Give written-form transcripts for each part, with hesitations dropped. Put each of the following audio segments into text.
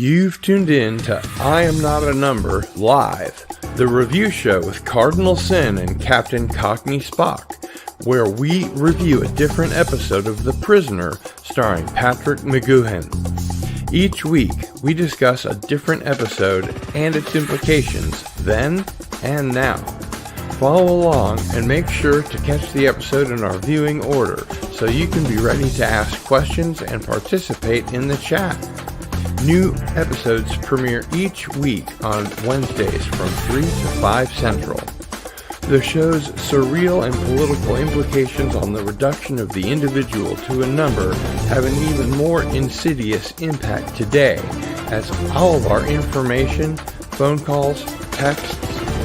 You've tuned in to I Am Not a Number Live, the review show with Cardinal Sin and Captain Cockney Spock, where we review a different episode of The Prisoner starring Patrick McGoohan. Each week, we discuss a different episode and its implications then and now. Follow along and make sure to catch the episode in our viewing order so you can be ready to ask questions and participate in the chat. New episodes premiere each week on Wednesdays from 3 to 5 Central. The show's surreal and political implications on the reduction of the individual to a number have an even more insidious impact today, as all of our information, phone calls, texts,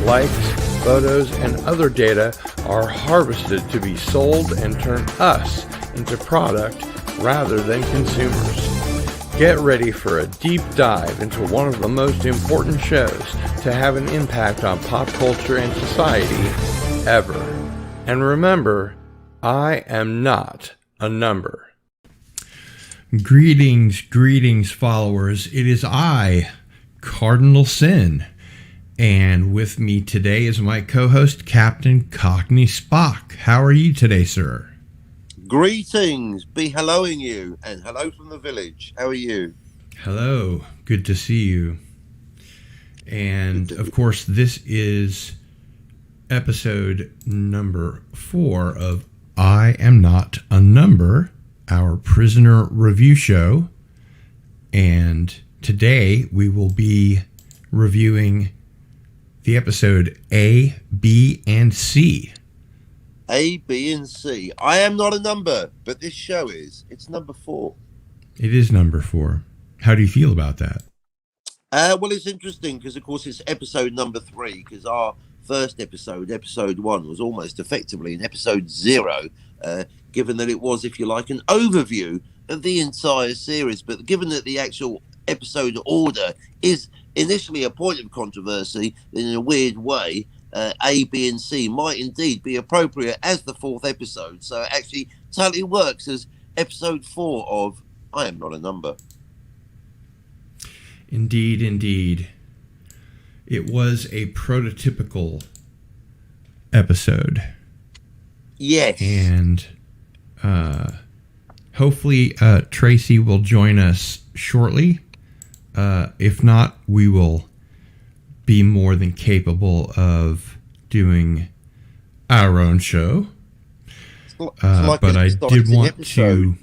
likes, photos, and other data are harvested to be sold and turn us into product rather than consumers. Get ready for a deep dive into one of the most important shows to have an impact on pop culture and society ever. And remember, I am not a number. Greetings, followers. It is I, Cardinal Sin. And with me today is my co-host, Captain Cockney Spock. How are you today, sir? Greetings, be helloing you, and hello from the village. How are you? Hello, good to see you. And of course, this is episode number 4 of I Am Not a Number, our prisoner review show. And today we will be reviewing the episode A, B, and C. A, B, and C. I am not a number, but this show is. It's number 4. It is number 4. How do you feel about that? Well, it's interesting because, of course, it's episode number 3, because our first episode, episode 1, was almost effectively an episode 0, given that it was, if you like, an overview of the entire series. But given that the actual episode order is initially a point of controversy, in a weird way, A, B, and C might indeed be appropriate as the 4th episode. So it actually totally works as episode 4 of I Am Not a Number. Indeed. It was a prototypical episode. Yes. And hopefully Tracy will join us shortly. If not, we will be more than capable of doing our own show. But I did want to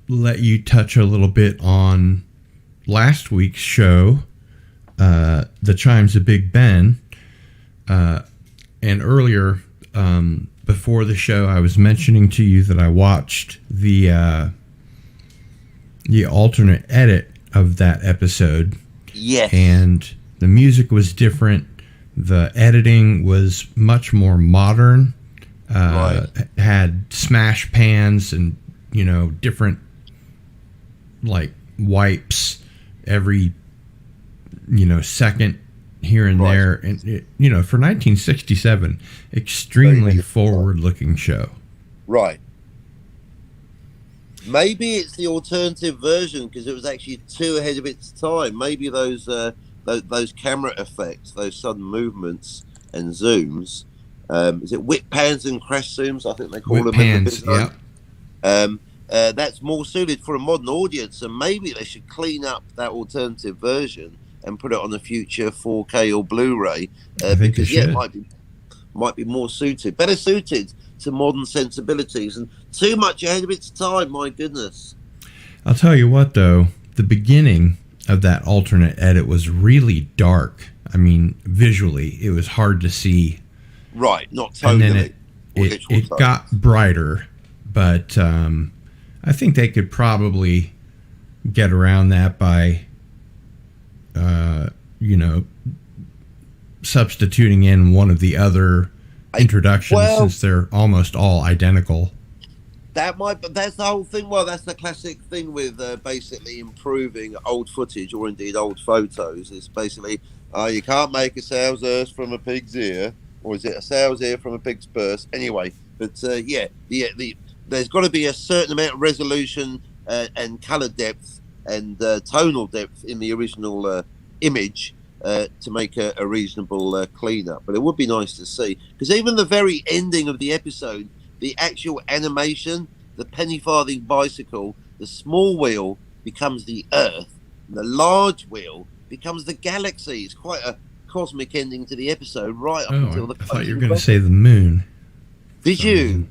let you touch a little bit on last week's show, the Chimes of Big Ben. And earlier, before the show, I was mentioning to you that I watched the alternate edit of that episode. Yes. And the music was different. The editing was much more modern. Right. Had smash pans and, different, like, wipes every, second here and there. And, for 1967, extremely forward-looking show. Right. Maybe it's the alternative version because it was actually too ahead of its time. Maybe those camera effects, those sudden movements and zooms. Is it whip pans and crash zooms? I think they call whip them. Pans, yeah. That's more suited for a modern audience, and maybe they should clean up that alternative version and put it on a future 4K or Blu-ray. Because it might be more suited, better suited to modern sensibilities, and too much ahead of its time. My goodness. I'll tell you what, though, the beginning of that alternate edit was really dark. I mean, visually, it was hard to see. Right, not totally. And then it got brighter, but I think they could probably get around that by, substituting in one of the other introductions, since they're almost all identical. That's the whole thing. Well, that's the classic thing with basically improving old footage or indeed old photos. It's basically, you can't make a sow's ears from a pig's ear, or is it a sow's ear from a pig's purse? Anyway, but there's got to be a certain amount of resolution and color depth and tonal depth in the original image to make a reasonable cleanup. But it would be nice to see, because even the very ending of the episode, the actual animation, the penny farthing bicycle, the small wheel becomes the Earth, and the large wheel becomes the galaxy. It's quite a cosmic ending to the episode, right up until the. I thought you were going to say the moon. Did you?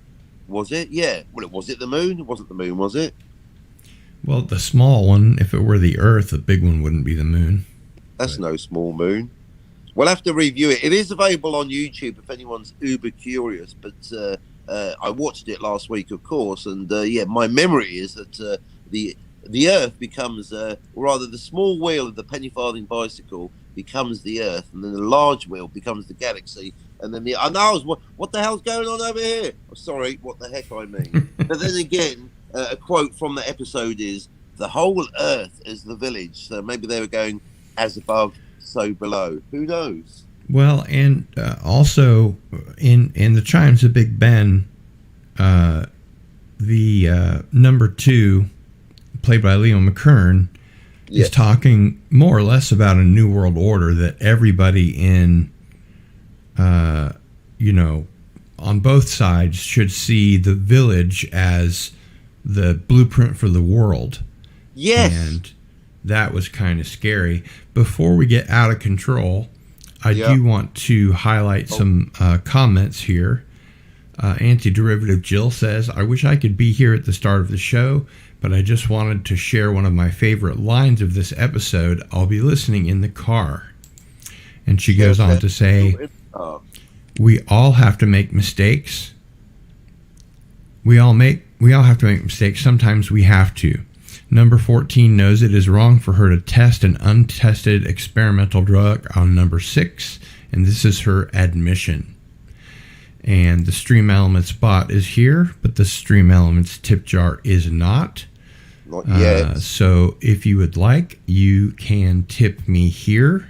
Was it? Yeah. Well, was it the moon? It wasn't the moon, was it? Well, the small one, if it were the Earth, the big one wouldn't be the moon. That's no small moon. We'll have to review it. It is available on YouTube if anyone's uber curious, but I watched it last week, of course, and my memory is that the Earth becomes, or rather the small wheel of the penny farthing bicycle becomes the Earth, and then the large wheel becomes the galaxy, and then what the hell's going on over here? Oh, sorry, what the heck I mean. But then again, a quote from the episode is, "The whole Earth is the village." So maybe they were going, as above, so below. Who knows? Well, and also in the Chimes of Big Ben, the number 2, played by Leo McKern, is talking more or less about a new world order that everybody in, on both sides should see the village as the blueprint for the world. Yes. And that was kind of scary. Before we get out of control, I do want to highlight some comments here. Antiderivative Jill says, "I wish I could be here at the start of the show, but I just wanted to share one of my favorite lines of this episode. I'll be listening in the car." And she goes on to say, "We all have to make mistakes. We all have to make mistakes. Sometimes we have to. Number 14 knows it is wrong for her to test an untested experimental drug on number 6, and this is her admission." And the Stream Elements bot is here, but the Stream Elements tip jar is not. Not yet. So if you would like, you can tip me here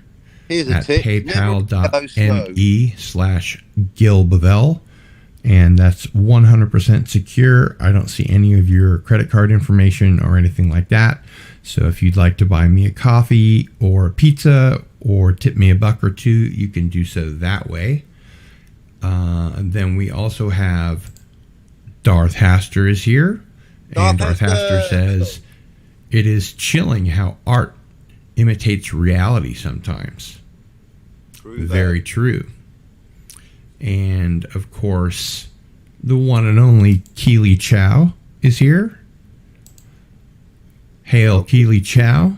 at paypal.me/Gil and that's 100% secure. I don't see any of your credit card information or anything like that. So if you'd like to buy me a coffee or a pizza or tip me $1 or $2, you can do so that way. And then we also have Darth Haster is here. And Darth Haster says, "It is chilling how art imitates reality sometimes." Very true. And, of course, the one and only Keely Chow is here. Hail, Keely Chow.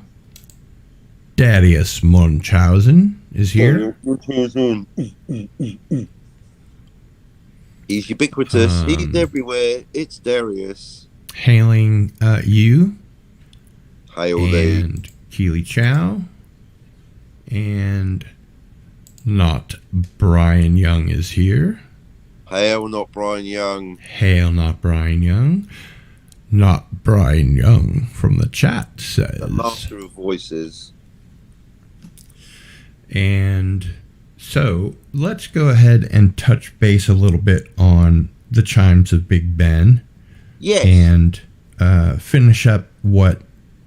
Darius Munchausen is here. He's ubiquitous. He's everywhere. It's Darius. Hailing you. Hail and Keely Chow. And not Brian Young is here. Hail, not Brian Young. Hail, not Brian Young. Not Brian Young from the chat says. The master of voices. And so let's go ahead and touch base a little bit on the Chimes of Big Ben. Yes. And finish up what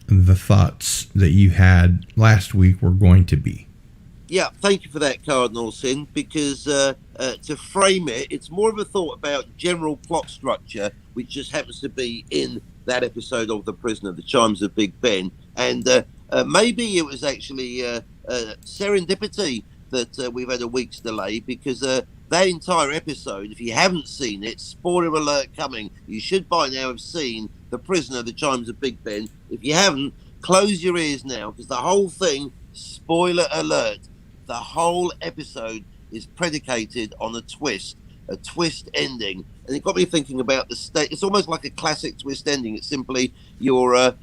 the thoughts that you had last week were going to be. Yeah, thank you for that, Cardinal Sin, because to frame it, it's more of a thought about general plot structure, which just happens to be in that episode of The Prisoner, The Chimes of Big Ben. And maybe it was actually serendipity that we've had a week's delay, because that entire episode, if you haven't seen it, spoiler alert coming, you should by now have seen The Prisoner, The Chimes of Big Ben. If you haven't, close your ears now, because the whole thing, spoiler alert, the whole episode is predicated on a twist ending. And it got me thinking about the state. It's almost like a classic twist ending. It's simply you're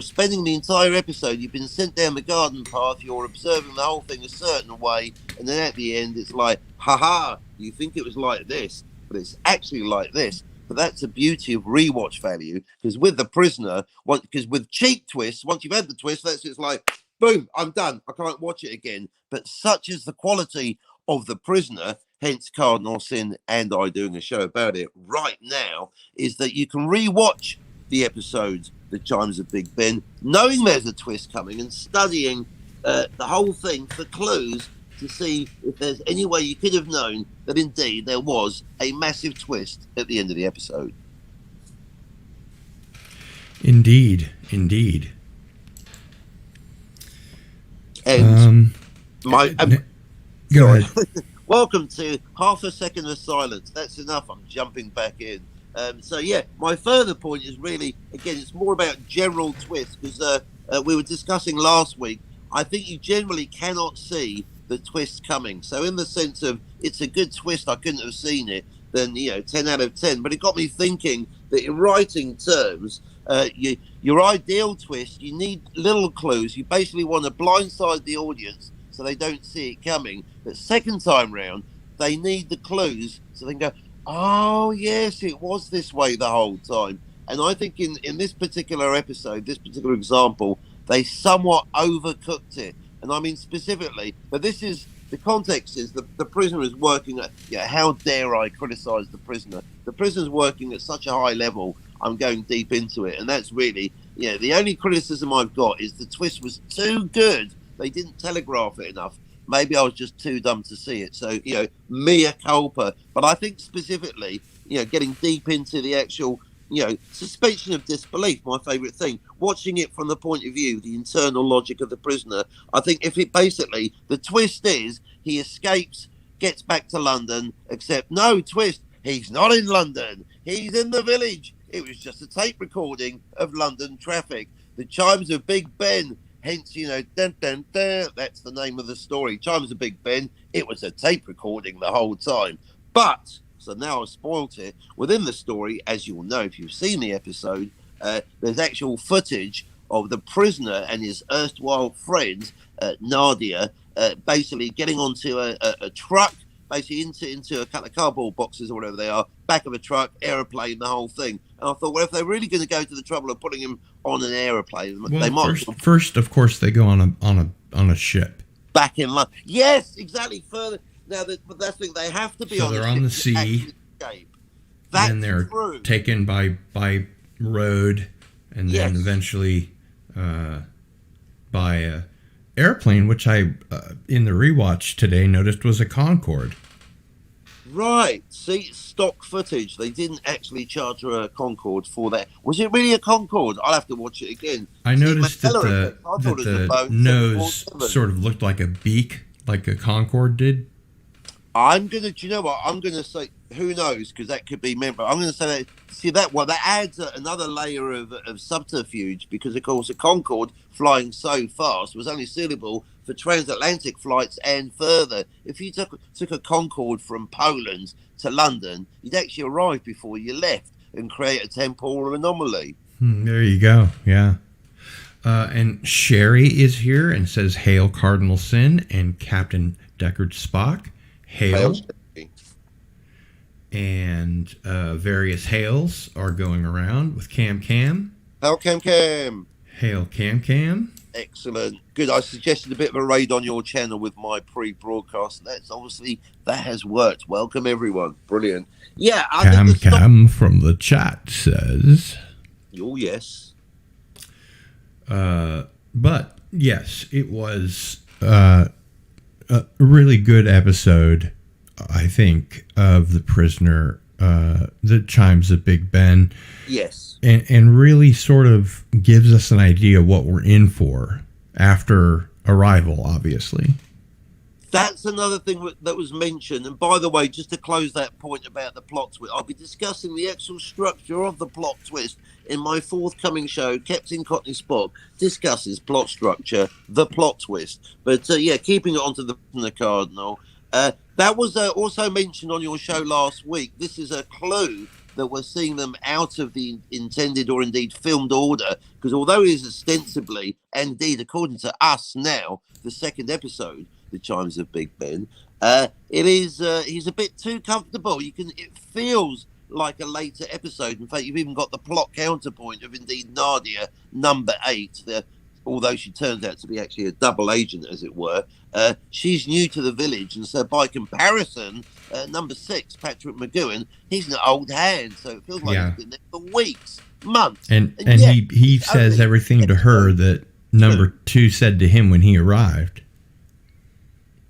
spending the entire episode, you've been sent down the garden path, you're observing the whole thing a certain way, and then at the end it's like, haha, you think it was like this, but it's actually like this. But that's the beauty of rewatch value, because with The Prisoner, because with cheap twists, once you've had the twist, it's like, boom, I'm done. I can't watch it again. But such is the quality of The Prisoner, hence Cardinal Sin and I doing a show about it right now, is that you can rewatch the episode, The Chimes of Big Ben, knowing there's a twist coming and studying the whole thing for clues to see if there's any way you could have known that indeed there was a massive twist at the end of the episode. Indeed. And go ahead. Welcome to half a second of silence. That's enough. I'm jumping back in. So yeah, my further point is really, again, it's more about general twists, because we were discussing last week. I think you generally cannot see the twist coming. So in the sense of it's a good twist, I couldn't have seen it, then 10 out of 10. But it got me thinking that in writing terms, your ideal twist, you need little clues. You basically want to blindside the audience so they don't see it coming. But second time round, they need the clues so they can go, oh yes, it was this way the whole time. And I think in this particular episode, this particular example, they somewhat overcooked it. And I mean specifically, but this is, the context is the prisoner is working at, how dare I criticize the prisoner? The prisoner's working at such a high level, I'm going deep into it. And that's really, the only criticism I've got is the twist was too good. They didn't telegraph it enough. Maybe I was just too dumb to see it. So, mea culpa. But I think specifically, getting deep into the actual, suspension of disbelief, my favourite thing. Watching it from the point of view, the internal logic of the prisoner. I think if it basically, the twist is he escapes, gets back to London, except no twist, he's not in London. He's in the village. It was just a tape recording of London traffic. The Chimes of Big Ben. Hence, dun, dun, dun, that's the name of the story. Chimes of Big Ben, it was a tape recording the whole time. But, so now I've spoiled it, within the story, as you'll know if you've seen the episode, there's actual footage of the prisoner and his erstwhile friend, Nadia, basically getting onto a truck, basically into a couple of cardboard boxes or whatever they are, back of a truck, aeroplane, the whole thing. And I thought, well, if they're really going to go to the trouble of putting him on an aeroplane, they might. First, of course, they go on a ship. Back in London. Yes, exactly. Further now, but that's the thing. They have to be on. So they're on the sea. And they're taken by road, and then eventually by a airplane, which I in the rewatch today noticed was a Concorde. Right. See, stock footage. They didn't actually charter a Concorde for that. Was it really a Concorde? I'll have to watch it again. I noticed that the nose sort of looked like a beak, like a Concorde did. Do you know what? I'm going to say, who knows, because that could be meant, but I'm going to say that, that adds another layer of subterfuge, because, of course, a Concorde flying so fast was only suitable for transatlantic flights and further. If you took a Concorde from Poland to London, you'd actually arrive before you left and create a temporal anomaly. There you go, yeah. And Sherry is here and says, "Hail Cardinal Sin and Captain Deckard Spock." Hail. And various hails are going around with Cam. Hail Cam. Hail Cam. Excellent. Good. I suggested a bit of a raid on your channel with my pre-broadcast. That has worked. Welcome everyone. Brilliant. Yeah. Cam from the chat says. Oh yes. But yes, it was a really good episode, I think, of The Prisoner, The Chimes of Big Ben. Yes. And really sort of gives us an idea of what we're in for after arrival, obviously. That's another thing that was mentioned. And by the way, just to close that point about the plot twist, I'll be discussing the actual structure of the plot twist in my forthcoming show. Captain Cockney Spock discusses plot structure, the plot twist. But keeping it onto the Cardinal. That was also mentioned on your show last week. This is a clue that we're seeing them out of the intended or indeed filmed order, because although it is ostensibly, and indeed according to us now, the second episode, The Chimes of Big Ben, it is he's a bit too comfortable. It feels like a later episode. In fact, you've even got the plot counterpoint of indeed Nadia, number 8, although she turns out to be actually a double agent, as it were. She's new to the village, and so by comparison, number 6, Patrick McGowan, he's an old hand, so it feels like he's been there for weeks. Months. And yet he it's says only everything to her that number 2 said to him when he arrived.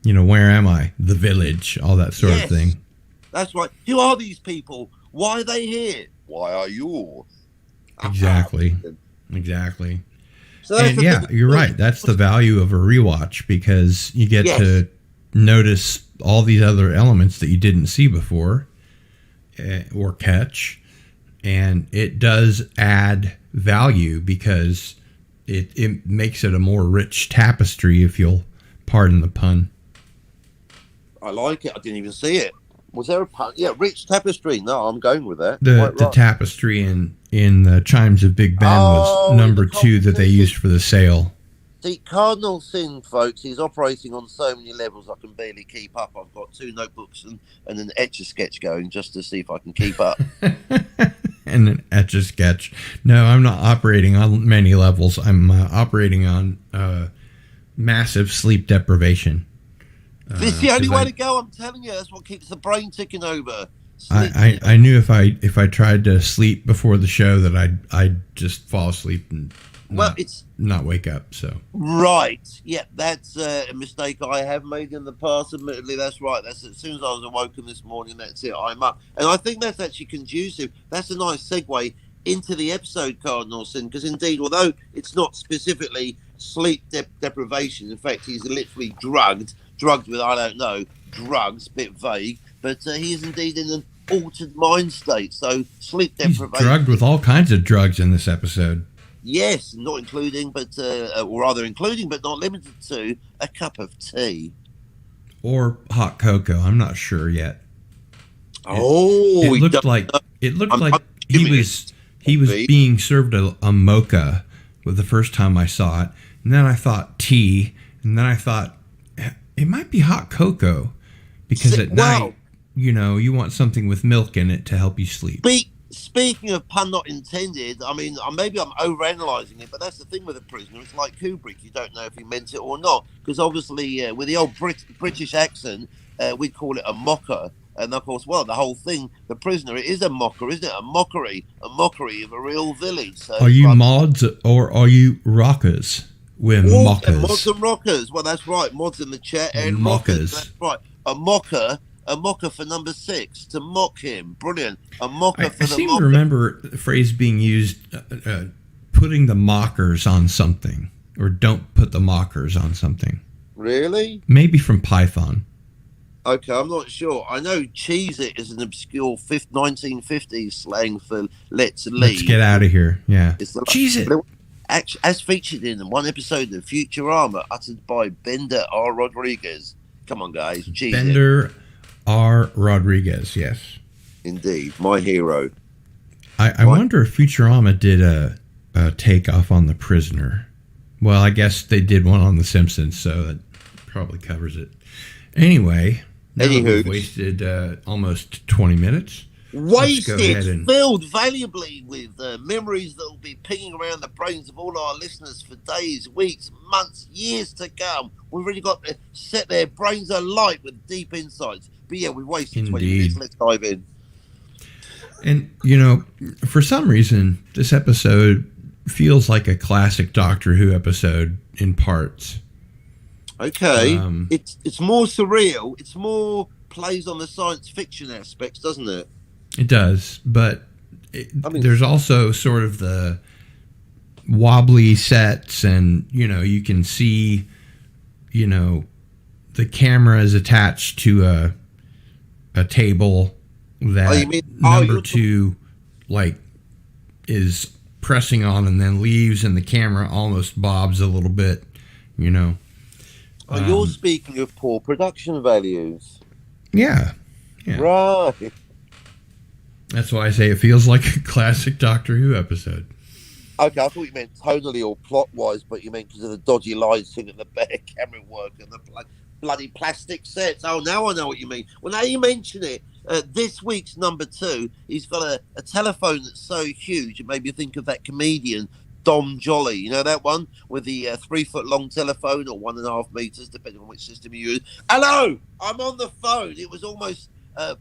You know, where am I? The village, all that sort of thing. That's right. Who are these people? Why are they here? Why are you? Exactly. Exactly. So And yeah, you're right. That's the value of a rewatch, because you get to notice all these other elements that you didn't see before or catch. And it does add value because it makes it a more rich tapestry, if you'll pardon the pun. I like it. I didn't even see it. Was there a pun? Yeah, rich tapestry. No, I'm going with that. The tapestry in the Chimes of Big Ben was number 2 that they used for the sale. See, Cardinal Sin, folks, he's operating on so many levels I can barely keep up. I've got 2 notebooks and an Etch-a-Sketch going just to see if I can keep up. And an Etch-a-Sketch. No, I'm not operating on many levels. I'm operating on massive sleep deprivation. This is the only way to go. I'm telling you, that's what keeps the brain ticking over. I knew if I tried to sleep before the show that I'd just fall asleep and not wake up. So right, yeah, that's a mistake I have made in the past. Admittedly, that's right. That's as soon as I was awoken this morning. That's it. I'm up, and I think that's actually conducive. That's a nice segue into the episode, Cardinal Sin, because indeed, although it's not specifically sleep deprivation, in fact, he's literally drugged with, I don't know, drugs, bit vague, but he is indeed in an altered mind state. So sleep deprivation. He's drugged with all kinds of drugs in this episode. Yes, not including, or rather including, but not limited to, a cup of tea. Or hot cocoa. I'm not sure yet. It looked like he was being served a mocha with the first time I saw it. And then I thought tea. And then I thought it might be hot cocoa, because at night, you want something with milk in it to help you sleep. Speaking of pun not intended, I mean, maybe I'm overanalyzing it, but that's the thing with a prisoner. It's like Kubrick. You don't know if he meant it or not, because obviously with the old British accent, we call it a mocker. And of course, the whole thing, the prisoner, it is a mocker, isn't it? A mockery of a real village. So are you mods or are you rockers? We're mockers. Mods and rockers. Well, that's right. Mods in the chat and mockers. That's right. A mocker for number 6 to mock him. Brilliant. A mocker for the mocker. I seem to remember the phrase being used, putting the mockers on something, or don't put the mockers on something. Really? Maybe from Python. Okay, I'm not sure. I know Cheese It is an obscure 1950s slang for let's leave. Let's get out of here. Yeah. Cheese It. As featured in one episode of Futurama, uttered by Bender R. Rodriguez. Come on, guys. Cheese Bender R. Rodriguez, yes. Indeed. My hero. I wonder if Futurama did a takeoff on The Prisoner. Well, I guess they did one on The Simpsons, so that probably covers it. Anyway, we've wasted almost 20 minutes. Filled valuably with memories that will be pinging around the brains of all our listeners for days, weeks, months, years to come. We've really got to set their brains alight with deep insights. But yeah, we've wasted 20 minutes. Let's dive in. And, for some reason, this episode feels like a classic Doctor Who episode in parts. Okay. It's more surreal. It's more plays on the science fiction aspects, doesn't it? It does, but there's also sort of the wobbly sets, and you can see, the camera is attached to a table that number 2 is pressing on and then leaves, and the camera almost bobs a little bit. You're speaking of poor production values. Yeah. Right. That's why I say it feels like a classic Doctor Who episode. Okay, I thought you meant tonally or plot-wise, but you meant because of the dodgy lighting and the bad camera work and the bloody plastic sets. Oh, now I know what you mean. Well, now you mention it, this week's number 2, he's got a telephone that's so huge, it made me think of that comedian, Dom Jolly. You know that one? With the 3-foot-long telephone, or 1.5 meters, depending on which system you use. Hello! I'm on the phone. It was almost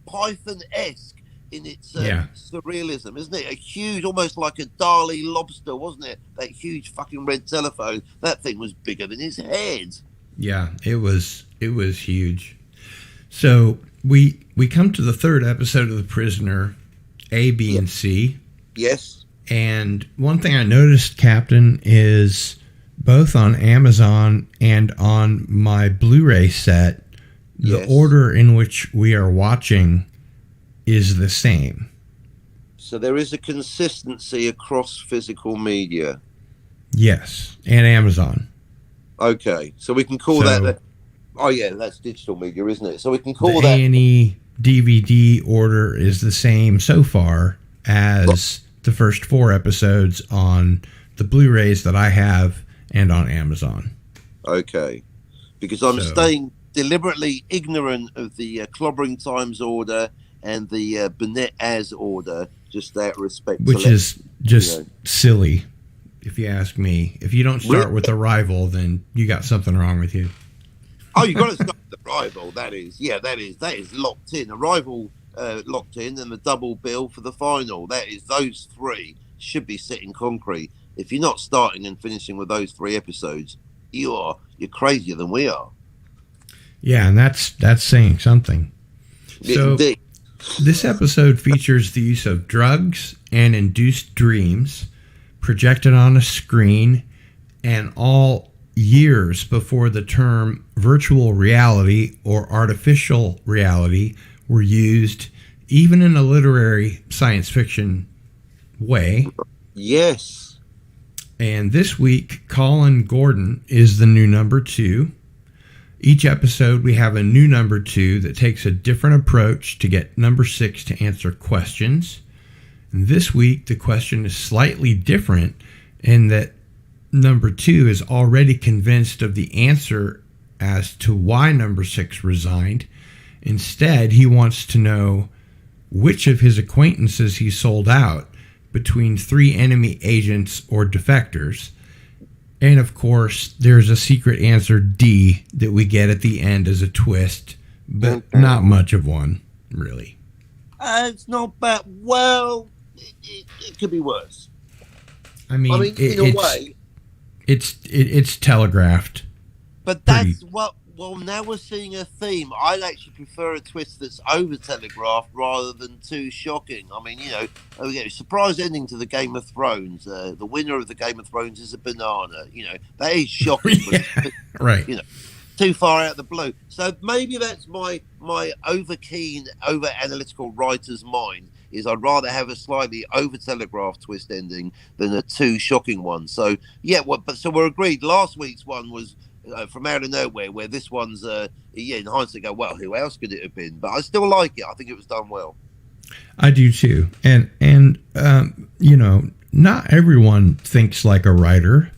Python-esque. in its Yeah. surrealism, isn't it? A huge, almost like a Dali lobster, wasn't it? That huge fucking red telephone. That thing was bigger than his head. Yeah, it was huge. So we come to the third episode of The Prisoner, A, B, and C. Yes. And one thing I noticed, Captain, is both on Amazon and on my Blu-ray set, the order in which we are watching is the same. So there is a consistency across physical media. Yes, and Amazon. Okay, so we can call that. Oh yeah, that's digital media, isn't it? So we can call the that. A&E DVD order is the same so far as the first 4 episodes on the Blu-rays that I have and on Amazon. Okay, because I'm staying deliberately ignorant of the Clobbering Times order and the Burnett As order, just out of respect. Which is just silly, if you ask me. If you don't start with Arrival, then you got something wrong with you. Oh, you got to start with Arrival. That is locked in. Arrival locked in, and the double bill for the final. That is, those 3 should be set in concrete. If you're not starting and finishing with those 3 episodes, you're crazier than we are. Yeah, and that's saying something. So Indeed. This episode features the use of drugs and induced dreams projected on a screen, and all years before the term virtual reality or artificial reality were used, even in a literary science fiction way. Yes. And this week, Colin Gordon is the new number 2. Each episode, we have a new number 2 that takes a different approach to get number 6 to answer questions. And this week, the question is slightly different in that number 2 is already convinced of the answer as to why number 6 resigned. Instead, he wants to know which of his acquaintances he sold out between 3 enemy agents or defectors. And of course, there's a secret answer D that we get at the end as a twist, but not much of one, really. It's not bad. Well, it could be worse. I mean in a way. It's telegraphed. But that's what. Well, now we're seeing a theme. I'd actually prefer a twist that's over-telegraphed rather than too shocking. I mean, surprise ending to the Game of Thrones. The winner of the Game of Thrones is a banana. That is shocking. Yeah, right. Too far out of the blue. So maybe that's my over-keen, over-analytical writer's mind, is I'd rather have a slightly over-telegraphed twist ending than a too shocking one. So, so we're agreed. Last week's one was from out of nowhere, where this one's in hindsight go, well, who else could it have been? But I still like it. I think it was done well. I do too. And not everyone thinks like a writer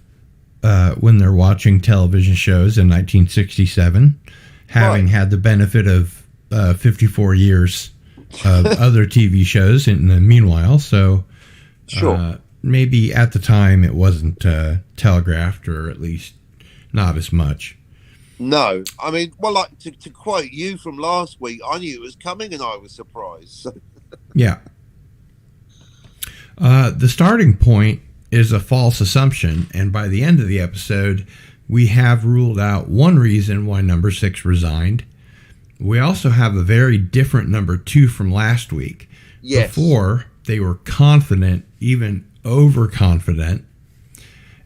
when they're watching television shows in 1967, having had the benefit of 54 years of other TV shows in the meanwhile. So maybe at the time it wasn't telegraphed, or at least not as much. No, I mean, well, like to quote you from last week, I knew it was coming and I was surprised. So. Yeah. The starting point is a false assumption, and by the end of the episode, we have ruled out one reason why number 6 resigned. We also have a very different number 2 from last week. Yes. Before, they were confident, even overconfident.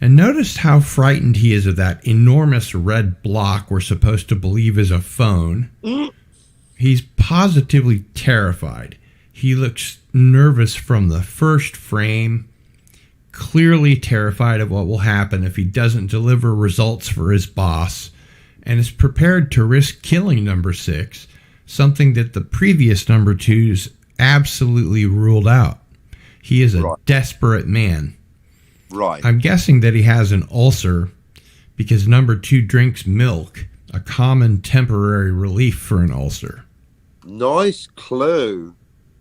And notice how frightened he is of that enormous red block we're supposed to believe is a phone. He's positively terrified. He looks nervous from the first frame, clearly terrified of what will happen if he doesn't deliver results for his boss, and is prepared to risk killing number 6, something that the previous number 2s absolutely ruled out. He is a desperate man. Right. I'm guessing that he has an ulcer because number 2 drinks milk, a common temporary relief for an ulcer. Nice clue.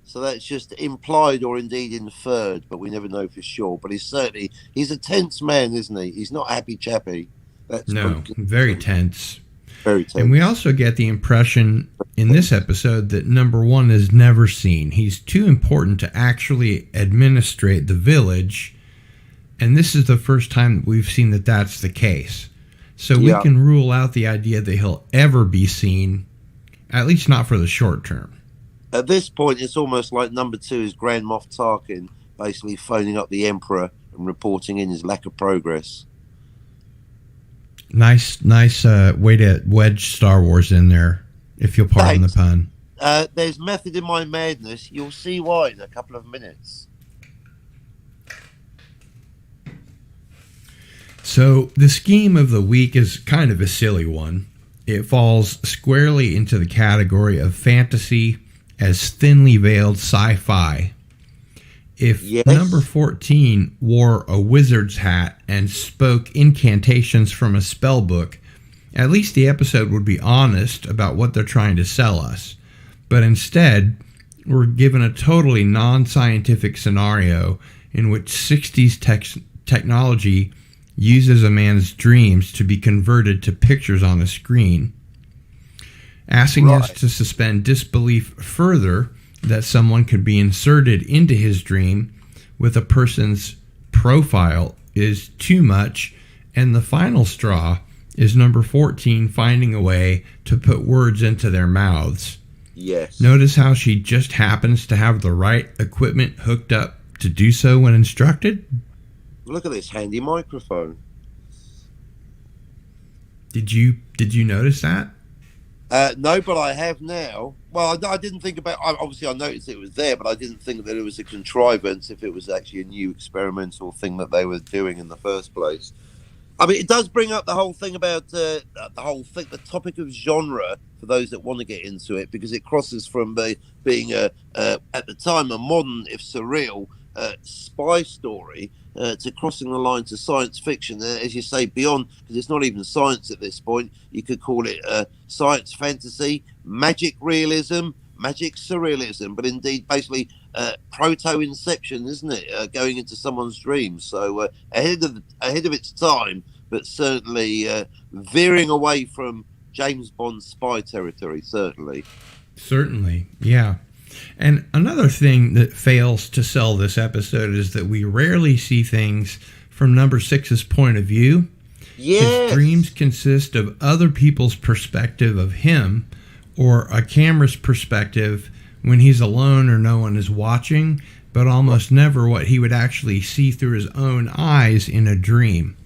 So that's just implied or indeed inferred, but we never know for sure. But he's a tense man, isn't he? He's not a happy chappy. No, very tense. Very tense. And we also get the impression in this episode that number one is never seen. He's too important to actually administrate the village, and this is the first time that we've seen that that's the case. So we can rule out the idea that he'll ever be seen, at least not for the short term. At this point, it's almost like number two is Grand Moff Tarkin basically phoning up the Emperor and reporting in his lack of progress. Nice way to wedge Star Wars in there, if you'll pardon the pun. There's method in my madness. You'll see why in a couple of minutes. So the scheme of the week is kind of a silly one. It falls squarely into the category of fantasy as thinly veiled sci-fi. If number 14 wore a wizard's hat and spoke incantations from a spell book, at least the episode would be honest about what they're trying to sell us. But instead, we're given a totally non-scientific scenario in which 60s technology uses a man's dreams to be converted to pictures on a screen, asking us to suspend disbelief further that someone could be inserted into his dream with a person's profile is too much, and the final straw is number 14 finding a way to put words into their mouths. Yes. Notice how she just happens to have the right equipment hooked up to do so when instructed? Look at this handy microphone. Did you notice that? No, but I have now. Well, I didn't think about. Obviously, I noticed it was there, but I didn't think that it was a contrivance. If it was actually a new experimental thing that they were doing in the first place. I mean, it does bring up the whole thing about the topic of genre for those that want to get into it, because it crosses from being at the time a modern, if surreal, spy story to crossing the line to science fiction, as you say, beyond, because it's not even science at this point. You could call it science fantasy, magic realism, magic surrealism, but indeed basically proto-inception, isn't it? Going into someone's dreams. So ahead of its time, but certainly veering away from James Bond spy territory, certainly. Certainly, yeah. And another thing that fails to sell this episode is that we rarely see things from number 6's point of view. Yes. His dreams consist of other people's perspective of him, or a camera's perspective when he's alone or no one is watching, but almost never what he would actually see through his own eyes in a dream.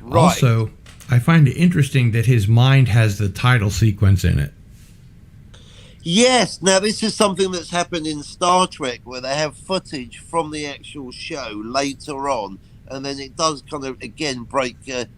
Right. Also, I find it interesting that his mind has the title sequence in it. Yes, now this is something that's happened in Star Trek, where they have footage from the actual show later on, and then it does kind of, again, break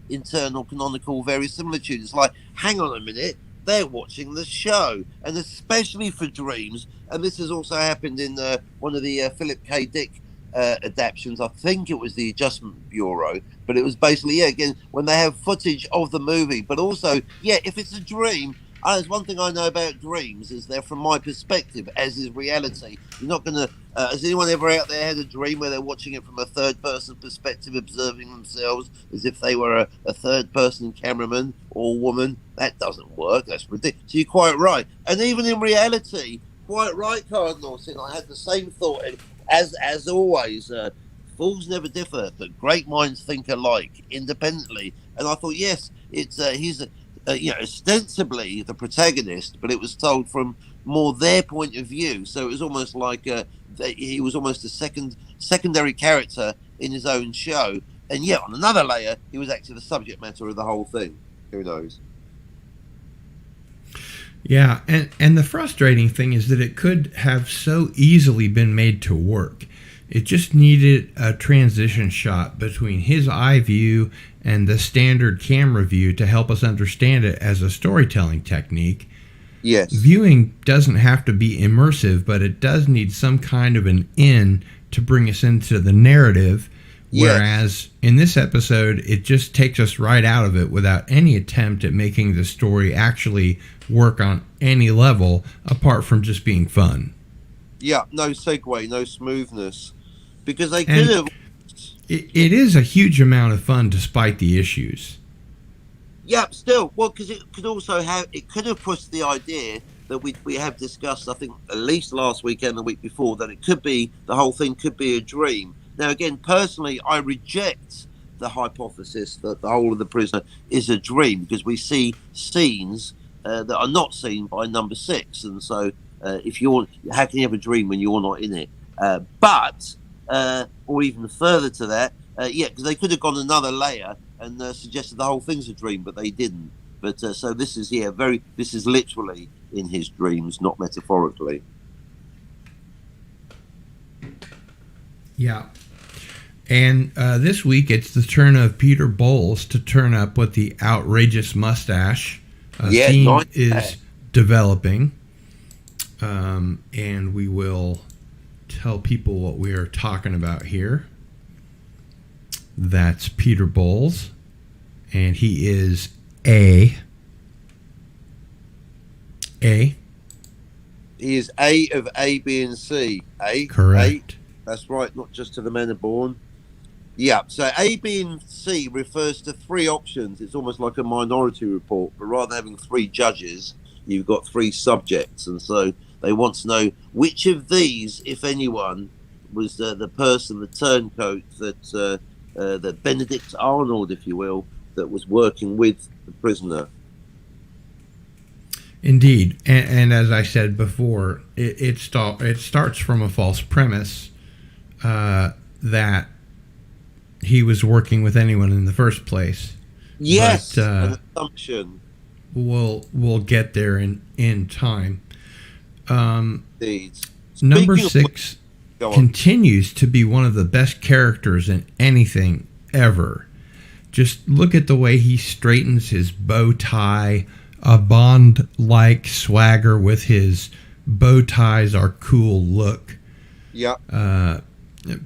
internal canonical verisimilitude. It's like, hang on a minute, they're watching the show, and especially for dreams, and this has also happened in one of the Philip K. Dick adaptions. I think it was the Adjustment Bureau, but it was basically, again, when they have footage of the movie, but also, if it's a dream. There's one thing I know about dreams is they're from my perspective, as is reality. You're not going to... has anyone ever out there had a dream where they're watching it from a third-person perspective, observing themselves as if they were a third-person cameraman or woman? That doesn't work. That's ridiculous. So you're quite right. And even in reality, quite right, Cardinal. I had the same thought. As always, fools never differ, but great minds think alike, independently. And I thought, yes, it's he's... ostensibly the protagonist, but it was told from more their point of view. So it was almost like he was almost a secondary character in his own show. And yet, on another layer, he was actually the subject matter of the whole thing. Who knows? Yeah, and the frustrating thing is that it could have so easily been made to work. It just needed a transition shot between his eye view and the standard camera view to help us understand it as a storytelling technique. Yes. Viewing doesn't have to be immersive, but it does need some kind of an in to bring us into the narrative, whereas in this episode, it just takes us right out of it without any attempt at making the story actually work on any level apart from just being fun. Yeah, no segue, no smoothness. Because they could have... It is a huge amount of fun despite the issues. Yeah, still. Well, because it could also have... It could have pushed the idea that we have discussed, I think, at least last weekend, the week before, that it could be, the whole thing could be a dream. Now, again, personally, I reject the hypothesis that the whole of the prisoner is a dream, because we see scenes that are not seen by number 6, and so how can you have a dream when you're not in it? Or even further to that, because they could have gone another layer and suggested the whole thing's a dream, but they didn't. But so this is this is literally in his dreams, not metaphorically. Yeah. And this week, it's the turn of Peter Bowles to turn up with the outrageous mustache. Theme nice. Is developing. And we will tell people what we are talking about here. That's Peter Bowles. And he is A. He is A of A, B, and C. A. Correct. A. That's right, not just to the men born. Yeah, so A, B, and C refers to 3 options. It's almost like a Minority Report, but rather than having 3 judges, you've got 3 subjects. And so they want to know which of these, if anyone, was the person, the turncoat that Benedict Arnold, if you will, that was working with the prisoner. Indeed. And as I said before, it starts from a false premise that he was working with anyone in the first place. Yes, but, an assumption. We'll get there in time. Indeed. Number 6 continues to be one of the best characters in anything ever. Just look at the way he straightens his bow tie, a Bond-like swagger with his bow ties are cool look. Yeah.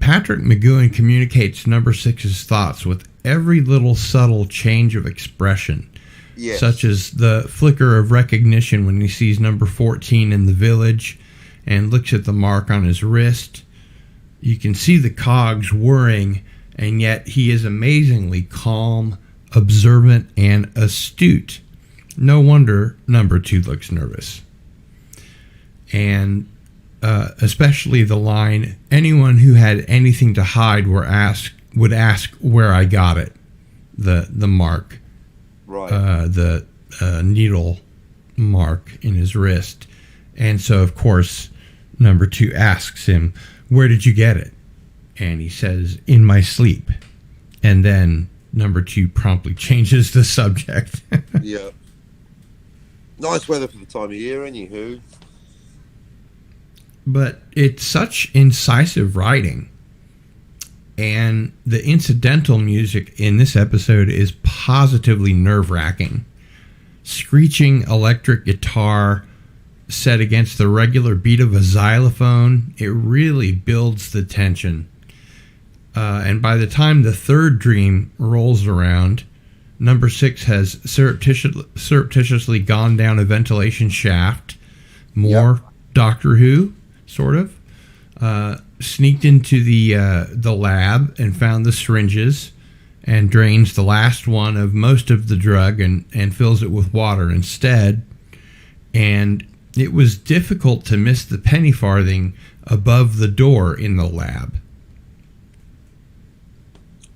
Patrick McGowan communicates number 6's thoughts with every little subtle change of expression. Yes. Such as the flicker of recognition when he sees number 14 in the village and looks at the mark on his wrist. You can see the cogs whirring, and yet he is amazingly calm, observant, and astute. No wonder number 2 looks nervous. And especially the line, anyone who had anything to hide would ask where I got it. The mark. Right. The needle mark in his wrist. And so, of course, number 2 asks him, where did you get it? And he says, in my sleep. And then number 2 promptly changes the subject. Yeah. Nice weather for the time of year, anywho. But it's such incisive writing. And the incidental music in this episode is positively nerve-wracking. Screeching electric guitar set against the regular beat of a xylophone, it really builds the tension. And by the time the 3rd dream rolls around, number 6 has surreptitiously gone down a ventilation shaft. More Yep. Doctor Who, sort of. Sneaked into the lab and found the syringes and drains the last one of most of the drug and fills it with water instead. And it was difficult to miss the penny farthing above the door in the lab.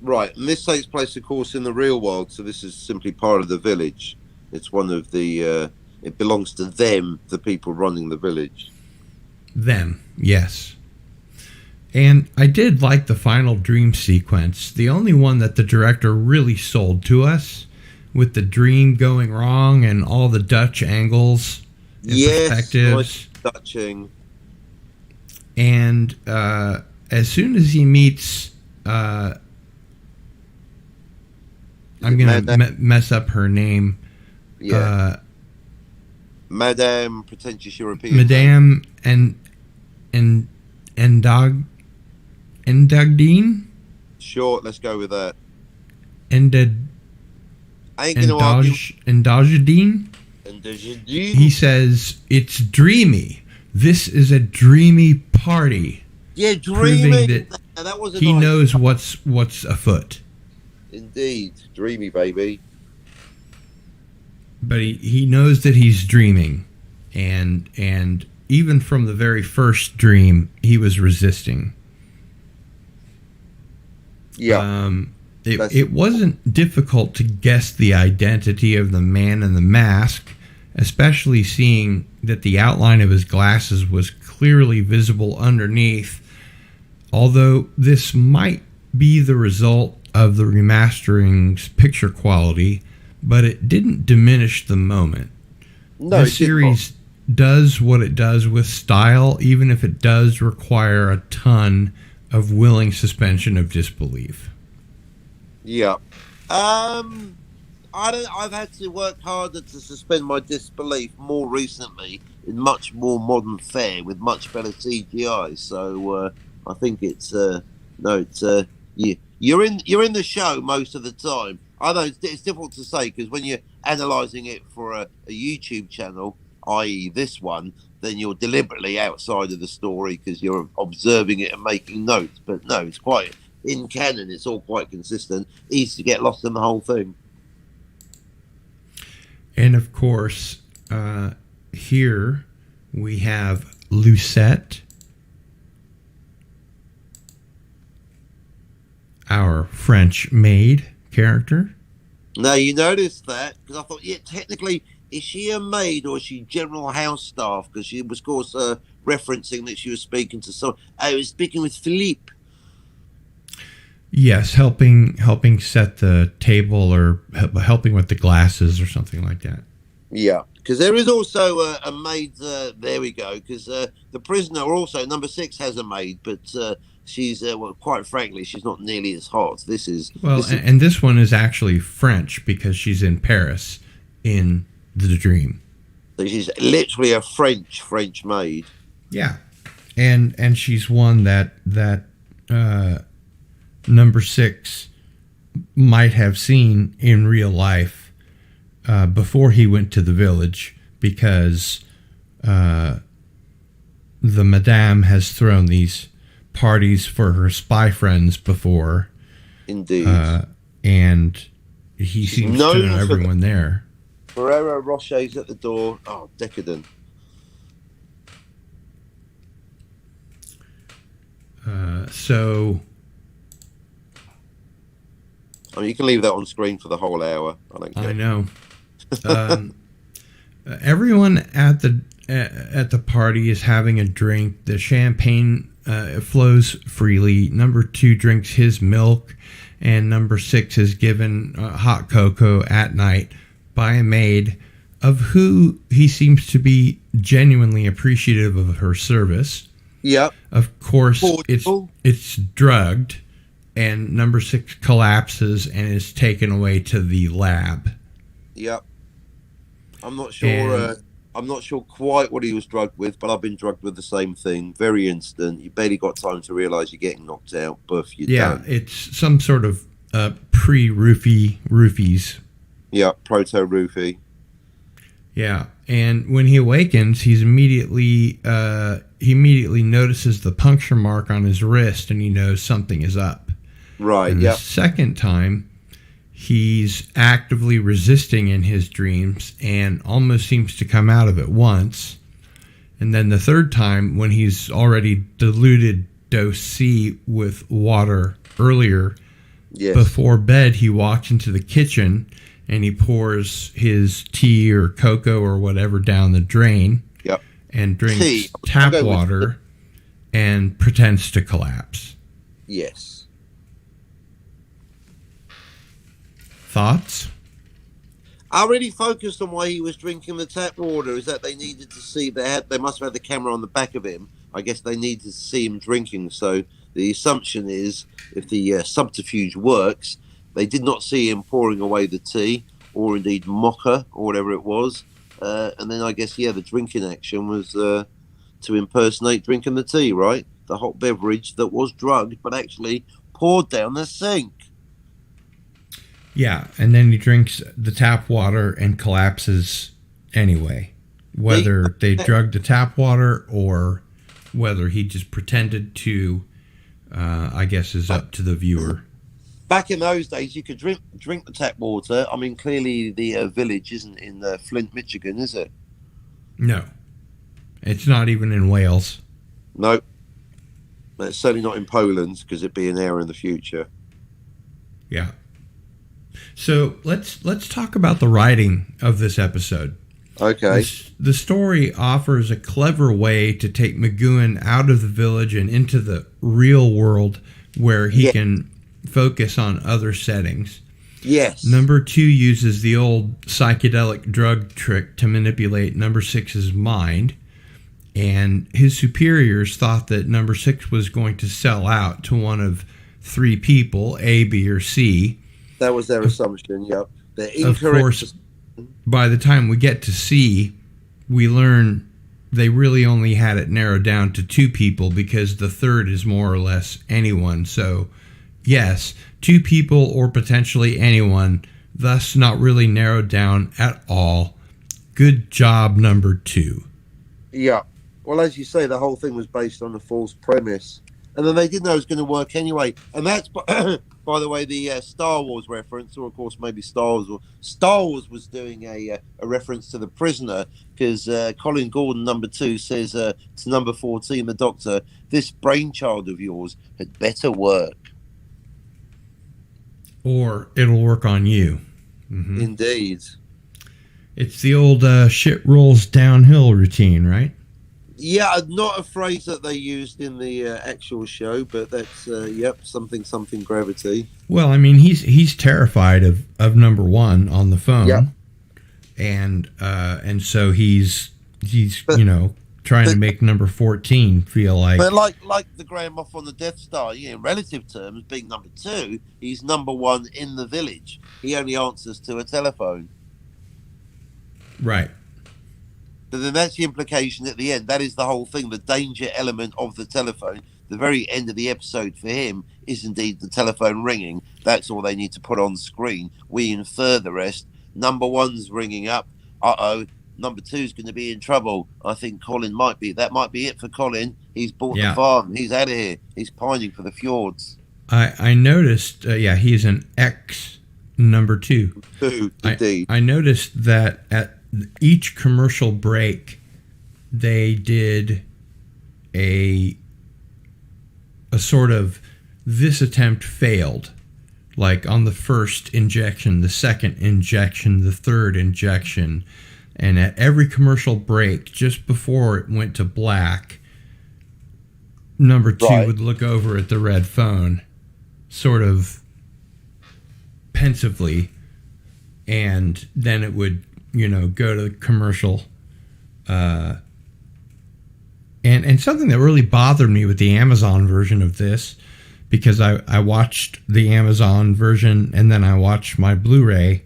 Right, and this takes place, of course, in the real world, so this is simply part of the village. It's one of the... it belongs to them, the people running the village. Them, yes. And I did like the final dream sequence, the only one that the director really sold to us, with the dream going wrong and all the Dutch angles and perspectives. Nice Dutching. And as soon as he meets... I'm going to mess up her name. Yeah. Madame Pretentious European. Madame Endagdine? Sure, let's go with that. Endagdine? He says, it's dreamy. This is a dreamy party. Yeah, dreamy. That was he knows what's afoot. Indeed. Dreamy, baby. But he knows that he's dreaming. and even from the very first dream, he was resisting. Yeah. It wasn't difficult to guess the identity of the man in the mask, especially seeing that the outline of his glasses was clearly visible underneath, although this might be the result of the remastering's picture quality, but it didn't diminish the moment. No, the series does what it does with style, even if it does require a ton of willing suspension of disbelief. Yeah. I've had to work harder to suspend my disbelief more recently in much more modern fare with much better CGI. So I think it's you're in the show most of the time. I know it's difficult to say because when you're analysing it for a YouTube channel, i.e. this one, then you're deliberately outside of the story because you're observing it and making notes. But no, it's quite in canon. It's all quite consistent. Easy to get lost in the whole thing. And of course, here we have Lucette, our French maid character. Now, you noticed that because I thought, yeah, technically, is she a maid or is she general house staff? Because she was, of course, referencing that she was speaking to someone. I was speaking with Philippe. Yes, helping set the table or helping with the glasses or something like that. Yeah, because there is also a maid. There we go. Because the prisoner also number 6 has a maid, but she's well, quite frankly, she's not nearly as hot. This is and this one is actually French because she's in Paris in the dream. So she's literally a French maid. Yeah, and she's one that number 6 might have seen in real life before he went to the village, because the madame has thrown these parties for her spy friends before. Indeed. And he seems to know everyone there. Ferrero Rocher's at the door. Oh, decadent. So... I mean, you can leave that on screen for the whole hour. I don't care. I know. Everyone at the party is having a drink. The champagne flows freely. Number 2 drinks his milk, and number 6 is given hot cocoa at night by a maid of who he seems to be genuinely appreciative of her service. Yep. Of course, it's drugged. And number 6 collapses and is taken away to the lab. Yep. I'm not sure. I'm not sure quite what he was drugged with, but I've been drugged with the same thing. Very instant. You barely got time to realise you're getting knocked out. Buff. You're done. It's some sort of roofies. Yeah, proto roofie. Yeah, and when he awakens, he immediately notices the puncture mark on his wrist, and he knows something is up. Right, yeah. The second time, he's actively resisting in his dreams and almost seems to come out of it once. And then the third time, when he's already diluted dose C with water earlier, before bed, he walks into the kitchen and he pours his tea or cocoa or whatever down the drain. Yep. And drinks tap water and pretends to collapse. Yes. Thoughts? I really focused on why he was drinking the tap water. Is that they needed to see they must have had the camera on the back of him. I guess they needed to see him drinking. So the assumption is, if the subterfuge works, they did not see him pouring away the tea, or indeed mocha, or whatever it was. And then I guess the drinking action was to impersonate drinking the tea, right? The hot beverage that was drugged, but actually poured down the sink. Yeah, and then he drinks the tap water and collapses anyway. Whether they drugged the tap water or whether he just pretended to, I guess, is up to the viewer. Back in those days, you could drink the tap water. I mean, clearly the village isn't in Flint, Michigan, is it? No. It's not even in Wales. No, it's certainly not in Poland because it'd be an hour in the future. Yeah. So let's talk about the writing of this episode. Okay. The story offers a clever way to take McGowan out of the village and into the real world where he can focus on other settings. Yes. Number 2 uses the old psychedelic drug trick to manipulate number 6's mind, and his superiors thought that number 6 was going to sell out to one of 3 people, A, B, or C. That was their assumption, yep. They're incorrect. Of course, by the time we get to C, we learn they really only had it narrowed down to 2 people because the third is more or less anyone. So, yes, 2 people or potentially anyone, thus not really narrowed down at all. Good job, number 2. Yeah. Well, as you say, the whole thing was based on a false premise. And then they didn't know it was going to work anyway. And that's, by the way, the Star Wars reference, or of course maybe Star Wars was doing a reference to The Prisoner, because Colin Gordon, number 2, says to number 14, the Doctor, this brainchild of yours had better work. Or it'll work on you. Mm-hmm. Indeed. It's the old shit rolls downhill routine, right? Yeah, not a phrase that they used in the actual show, but that's something gravity. Well, I mean, he's terrified of number 1 on the phone, and so he's trying to make number 14 feel like. But like the Grand Moff on the Death Star, in relative terms, being number 2, he's number 1 in the village. He only answers to a telephone. Right. But then that's the implication at the end. That is the whole thing, the danger element of the telephone. The very end of the episode for him is indeed the telephone ringing. That's all they need to put on screen. We infer the rest. Number 1's ringing up. Uh-oh. Number 2's going to be in trouble. I think Colin that might be it for Colin. He's bought the farm. He's out of here. He's pining for the fjords. I noticed, he's an ex number 2. Indeed. I noticed that at each commercial break, they did a sort of, this attempt failed. Like on the first injection, the second injection, the third injection. And at every commercial break, just before it went to black, number 2 would look over at the red phone, sort of pensively, and then it would, go to the commercial. And something that really bothered me with the Amazon version of this, because I watched the Amazon version and then I watched my Blu-ray.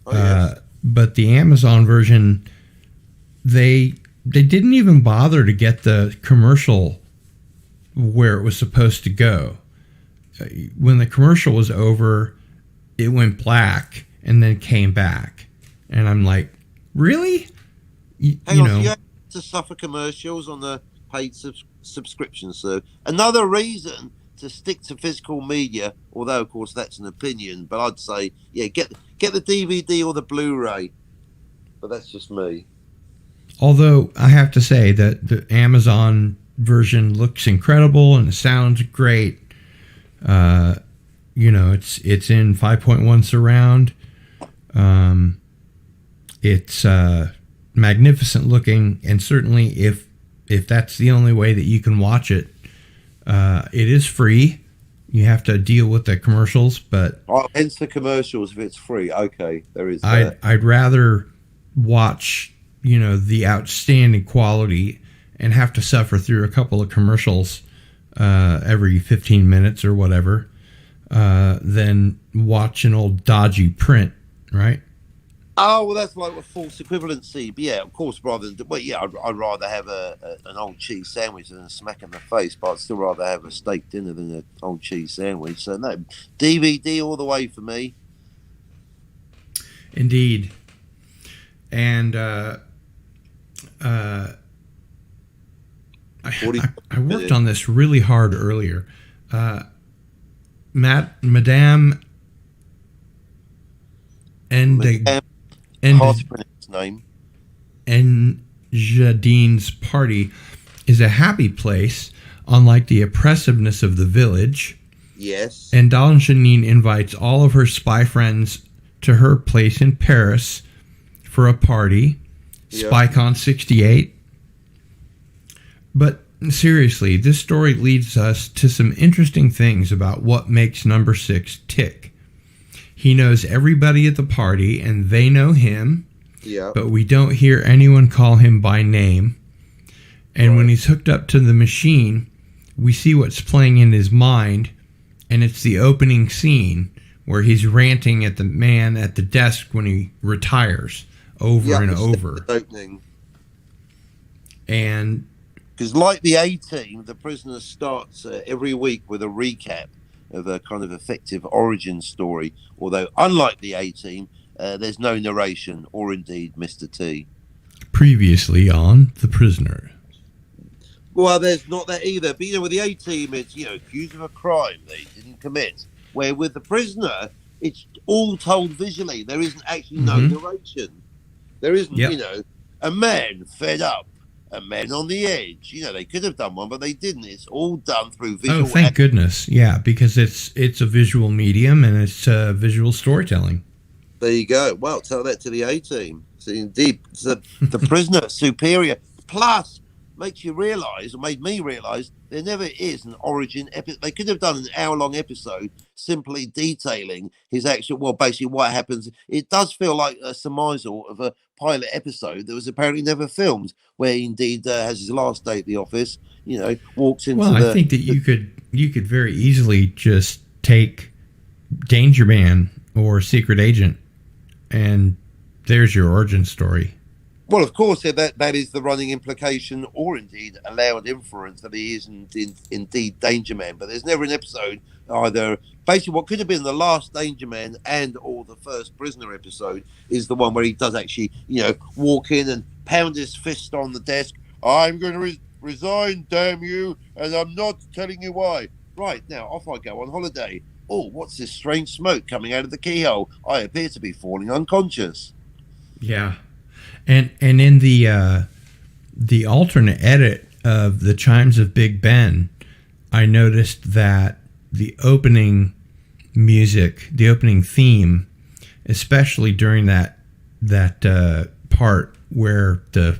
Yes. But the Amazon version, they didn't even bother to get the commercial where it was supposed to go. When the commercial was over, it went black and then came back. And I'm like, really? Hang on, you have to suffer commercials on the paid subscription. So another reason to stick to physical media, although of course that's an opinion, but I'd say, get the DVD or the Blu-ray. But that's just me. Although I have to say that the Amazon version looks incredible and it sounds great. It's in 5.1 surround. It's magnificent looking, and certainly if that's the only way that you can watch it, it is free. You have to deal with the commercials, but hence the commercials. If it's free, okay, there is. I'd rather watch the outstanding quality and have to suffer through a couple of commercials every 15 minutes or whatever than watch an old dodgy print, right? Oh, well, that's like a false equivalency. But yeah, of course, I'd rather have an old cheese sandwich than a smack in the face, but I'd still rather have a steak dinner than an old cheese sandwich. So no, DVD all the way for me. Indeed. And I worked on this really hard earlier. Madame hard to pronounce his name. Jadine's party is a happy place, unlike the oppressiveness of the village. Yes. And Dal Janine invites all of her spy friends to her place in Paris for a party, SpyCon 68. But seriously, this story leads us to some interesting things about what makes number 6 tick. He knows everybody at the party, and they know him, but we don't hear anyone call him by name. And when he's hooked up to the machine, we see what's playing in his mind, and it's the opening scene where he's ranting at the man at the desk when he retires over and over. Opening. And because like the A-Team, the prisoner starts every week with a recap of a kind of effective origin story, although unlike the A-Team, there's no narration or indeed Mr. T. Previously on The Prisoner. Well, there's not that either. But, with the A-Team, it's, accused of a crime they didn't commit. Where with the prisoner, it's all told visually. There isn't actually no narration. There isn't, a man fed up, a man on the edge. They could have done one, but they didn't. It's all done through visual. Oh, thank goodness. Yeah, because it's a visual medium and it's visual storytelling. There you go. Well, tell that to the A-Team. So indeed, the prisoner superior. Plus, makes you realise, or made me realise, there never is an origin episode. They could have done an hour-long episode simply detailing his actual, basically what happens. It does feel like a surmisal of a pilot episode that was apparently never filmed, where he indeed has his last day at the office, walks into I think that you could very easily just take Danger Man or Secret Agent, and there's your origin story. Well, of course, that is the running implication, or indeed allowed inference, that he is indeed Danger Man. But there's never an episode either. Basically, what could have been the last Danger Man and or the first Prisoner episode is the one where he does actually, walk in and pound his fist on the desk. I'm going to resign, damn you, and I'm not telling you why. Right, now, off I go on holiday. Oh, what's this strange smoke coming out of the keyhole? I appear to be falling unconscious. Yeah. And in the alternate edit of the Chimes of Big Ben, I noticed that the opening music, the opening theme, especially during that part where the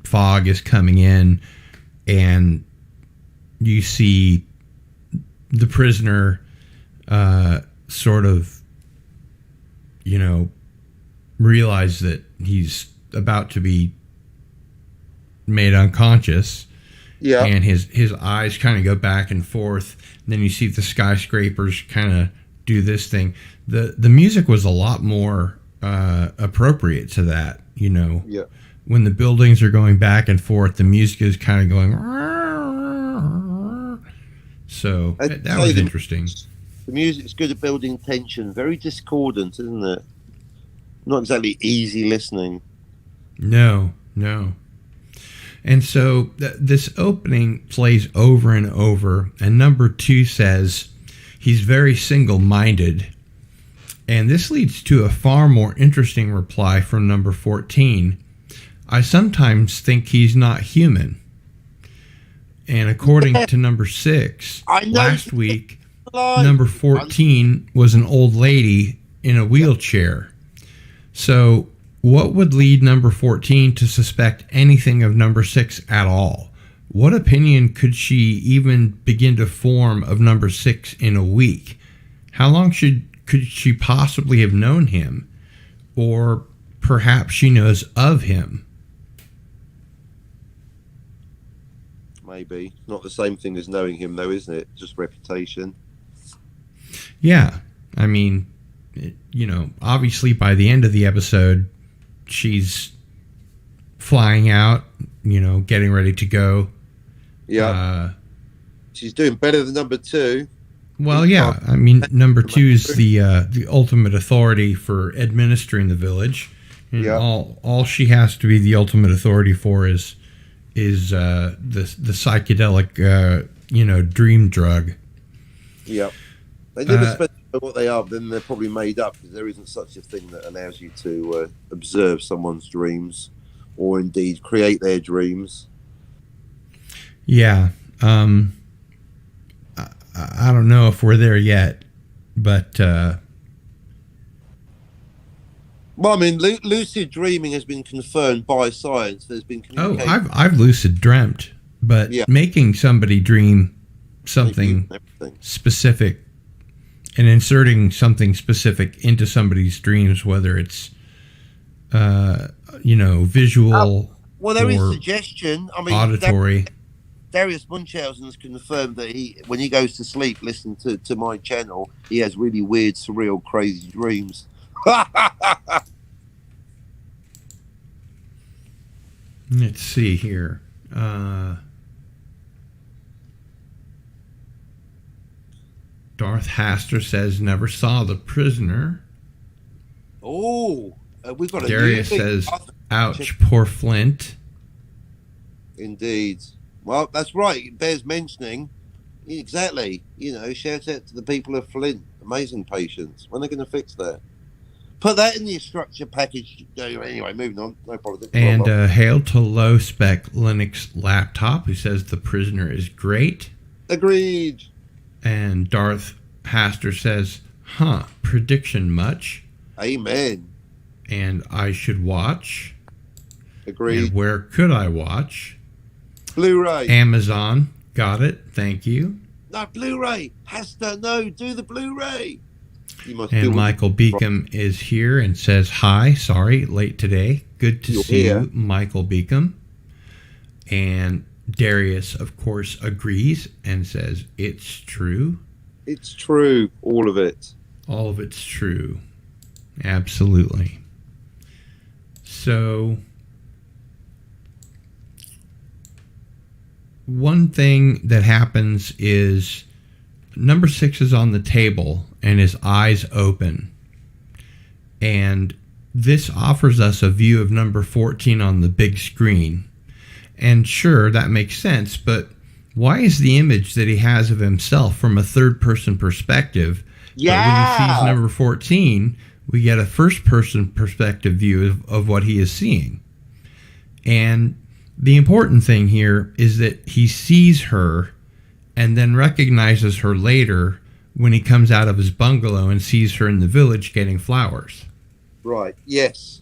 fog is coming in and you see the prisoner sort of, realize that he's about to be made unconscious, and his eyes kind of go back and forth, and then you see the skyscrapers kind of do this thing. The music was a lot more appropriate to that, when the buildings are going back and forth, the music is kind of going, so that was interesting. The music's good at building tension, very discordant, isn't it? Not exactly easy listening. No. And so this opening plays over and over, and number 2 says he's very single-minded. And this leads to a far more interesting reply from number 14. I sometimes think he's not human. And according to number 6, last week, number 14 was an old lady in a wheelchair. So what would lead number 14 to suspect anything of number 6 at all? What opinion could she even begin to form of number 6 in a week? How long could she possibly have known him? Or perhaps she knows of him? Maybe. Not the same thing as knowing him, though, isn't it? Just reputation. Yeah. I mean, obviously by the end of the episode, she's flying out, getting ready to go. Yeah. She's doing better than number 2. Well, yeah. I mean, number 2 is the ultimate authority for administering the village. And all she has to be the ultimate authority for is the psychedelic, dream drug. Yeah. They never specify what they are, but then they're probably made up, because there isn't such a thing that allows you to observe someone's dreams or indeed create their dreams. Yeah. I don't know if we're there yet, but Well, I mean, lucid dreaming has been confirmed by science. There's been communication. I've lucid dreamt, but making somebody dream something specific and inserting something specific into somebody's dreams, whether it's visual, there is suggestion. I mean, auditory. Darius Munchausen has confirmed that when he goes to sleep, listen to my channel, he has really weird, surreal, crazy dreams. Let's see here. Darth Haster says never saw The Prisoner. Oh, we've got a Darius says, ouch, poor Flint. Indeed. Well, that's right. It bears mentioning. Exactly. Shout out to the people of Flint. Amazing patients. When are they going to fix that? Put that in the structure package. Anyway, moving on. No politics. And hail to low spec Linux laptop, who says The Prisoner is great. Agreed. And Darth Haster says, prediction much. Amen. And I should watch. Agreed. And where could I watch? Blu-ray. Amazon. Got it. Thank you. No, Blu-ray. Haster, no, do the Blu-ray. And Michael Beacom is here and says, hi, sorry, late today. Good to see you, Michael Beacom. And Darius, of course, agrees and says, it's true. It's true. All of it. All of it's true. Absolutely. So, one thing that happens is number 6 is on the table and his eyes open. And this offers us a view of number 14 on the big screen. And sure, that makes sense, but why is the image that he has of himself from a third-person perspective? Yeah. But when he sees number 14, we get a first-person perspective view of what he is seeing. And the important thing here is that he sees her and then recognizes her later when he comes out of his bungalow and sees her in the village getting flowers. Right, yes.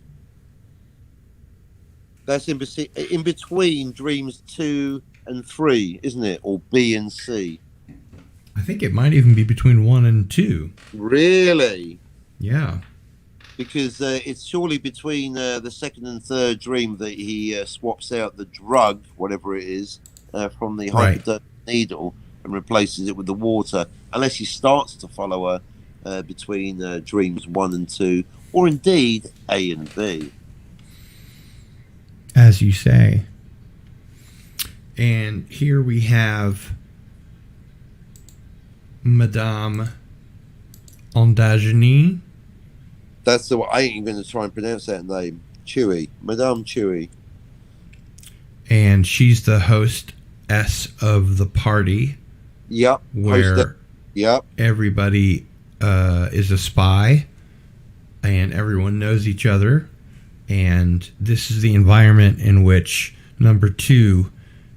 That's in between dreams 2 and 3, isn't it? Or B and C. I think it might even be between 1 and 2. Really? Yeah. Because it's surely between the second and third dream that he swaps out the drug, whatever it is, from the hypodermic needle and replaces it with the water, unless he starts to follow her between dreams 1 and 2, or indeed A and B. As you say. And here we have Madame Ondageny. That's the one. I ain't even going to try and pronounce that name. Chewy. Madame Chewy. And she's the hostess of the party. Yep. Where everybody is a spy and everyone knows each other. And this is the environment in which number 2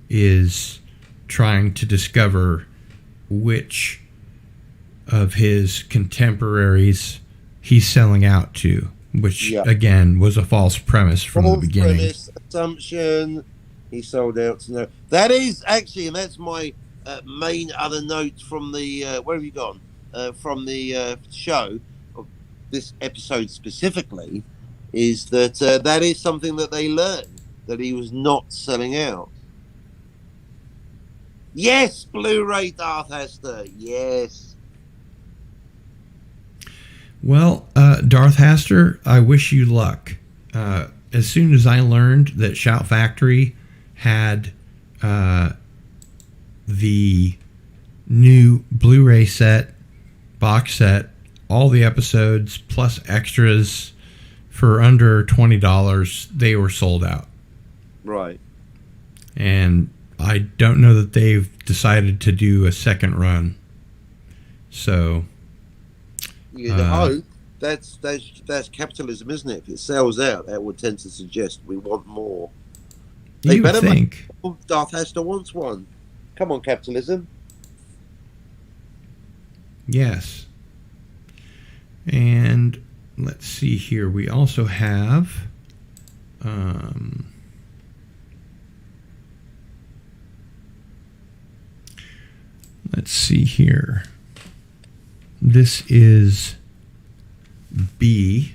is trying to discover which of his contemporaries he's selling out to, which again was a false premise from the beginning. Premise, assumption, he sold out to know. That is actually, and that's my main other note from the where have you gone? From the show of this episode specifically, is that that is something that they learned, that he was not selling out. Yes, Blu-ray Darth Haster. Yes. Well, Darth Haster, I wish you luck. As soon as I learned that Shout Factory had the new Blu-ray set, box set, all the episodes, plus extras for under $20, they were sold out. Right. And I don't know that they've decided to do a second run. So... You'd hope that's capitalism, isn't it? If it sells out, that would tend to suggest we want more. You would think. Darth Hester wants one. Come on, capitalism. Yes. And let's see here. We also have let's see here. This is B.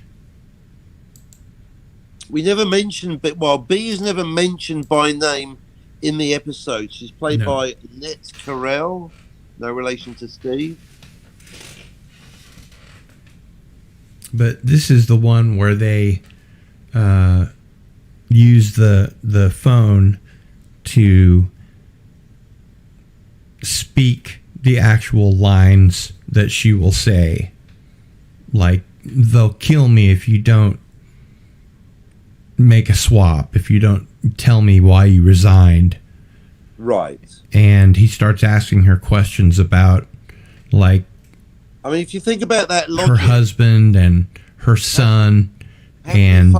We never mentioned, but B is never mentioned by name in the episode. She's played by Annette Carell, no relation to Steve. But this is the one where they use the phone to speak the actual lines that she will say. Like, they'll kill me if you don't make a swap, if you don't tell me why you resigned. Right. And he starts asking her questions about, like, I mean, if you think about that logic, her husband and her son, and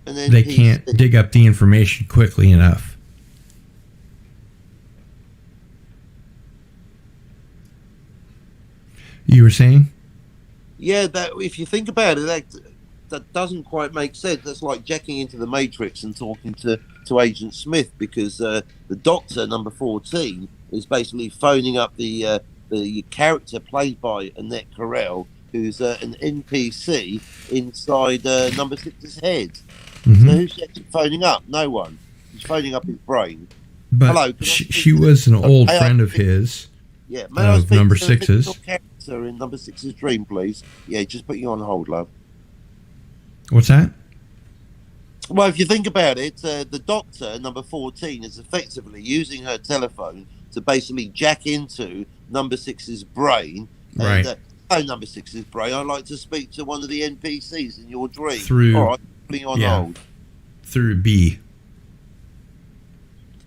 they can't dig up the information quickly enough. You were saying? Yeah, that if you think about it, that doesn't quite make sense. That's like jacking into the Matrix and talking to Agent Smith, because the Doctor, number 14, is basically phoning up the character played by Annette Carell, who's an NPC inside number 6's head. Mm-hmm. So who's actually phoning up? No one. He's phoning up his brain. But hello, she was an old friend of his. Yeah, may I speak number to the 6's character in number 6's dream, please? Yeah, just put you on hold, love. What's that? Well, if you think about it, the Doctor, number 14, is effectively using her telephone to basically jack into number 6's brain. Right. And, number 6's brain, I'd like to speak to one of the NPCs in your dream. Through, all right, putting you on hold. Through B.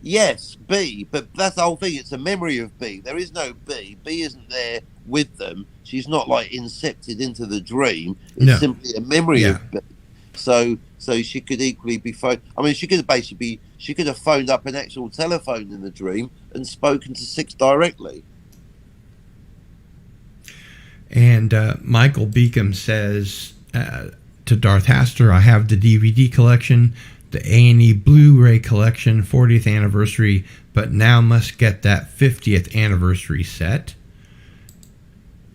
Yes, B, but that's the whole thing. It's a memory of B. There is no B. B isn't there with them. She's not like incepted into the dream. It's simply a memory of B. So she could equally be phoned. I mean, she could have phoned up an actual telephone in the dream and spoken to 6 directly. And Michael Beacom says to Darth Hester, I have the DVD collection, the A&E Blu-ray collection, 40th anniversary, but now must get that 50th anniversary set.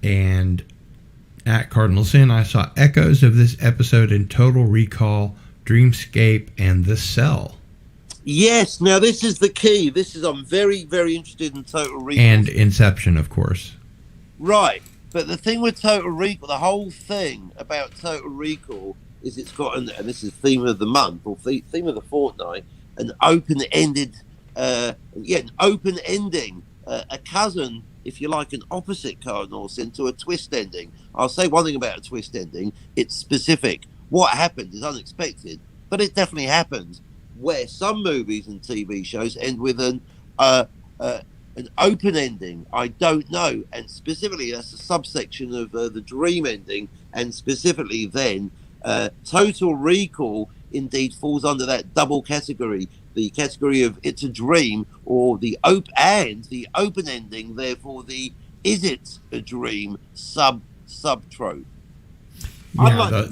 And at Cardinal Sin, I saw echoes of this episode in Total Recall, Dreamscape, and The Cell. Yes, now this is the key. I'm very, very interested in Total Recall. And Inception, of course. Right. But the thing with Total Recall, the whole thing about Total Recall is it's got, and this is theme of the month, or theme of the fortnight, an open-ended, an open ending, a cousin, if you like, an opposite Cardinal Sin to a twist ending. I'll say one thing about a twist ending, it's specific. What happened is unexpected, but it definitely happens, where some movies and TV shows end with an open ending. I don't know, and specifically that's a subsection of the dream ending, and specifically then Total Recall indeed falls under that double category, the category of it's a dream, or the open ending, therefore the is it a dream sub trope. Yeah,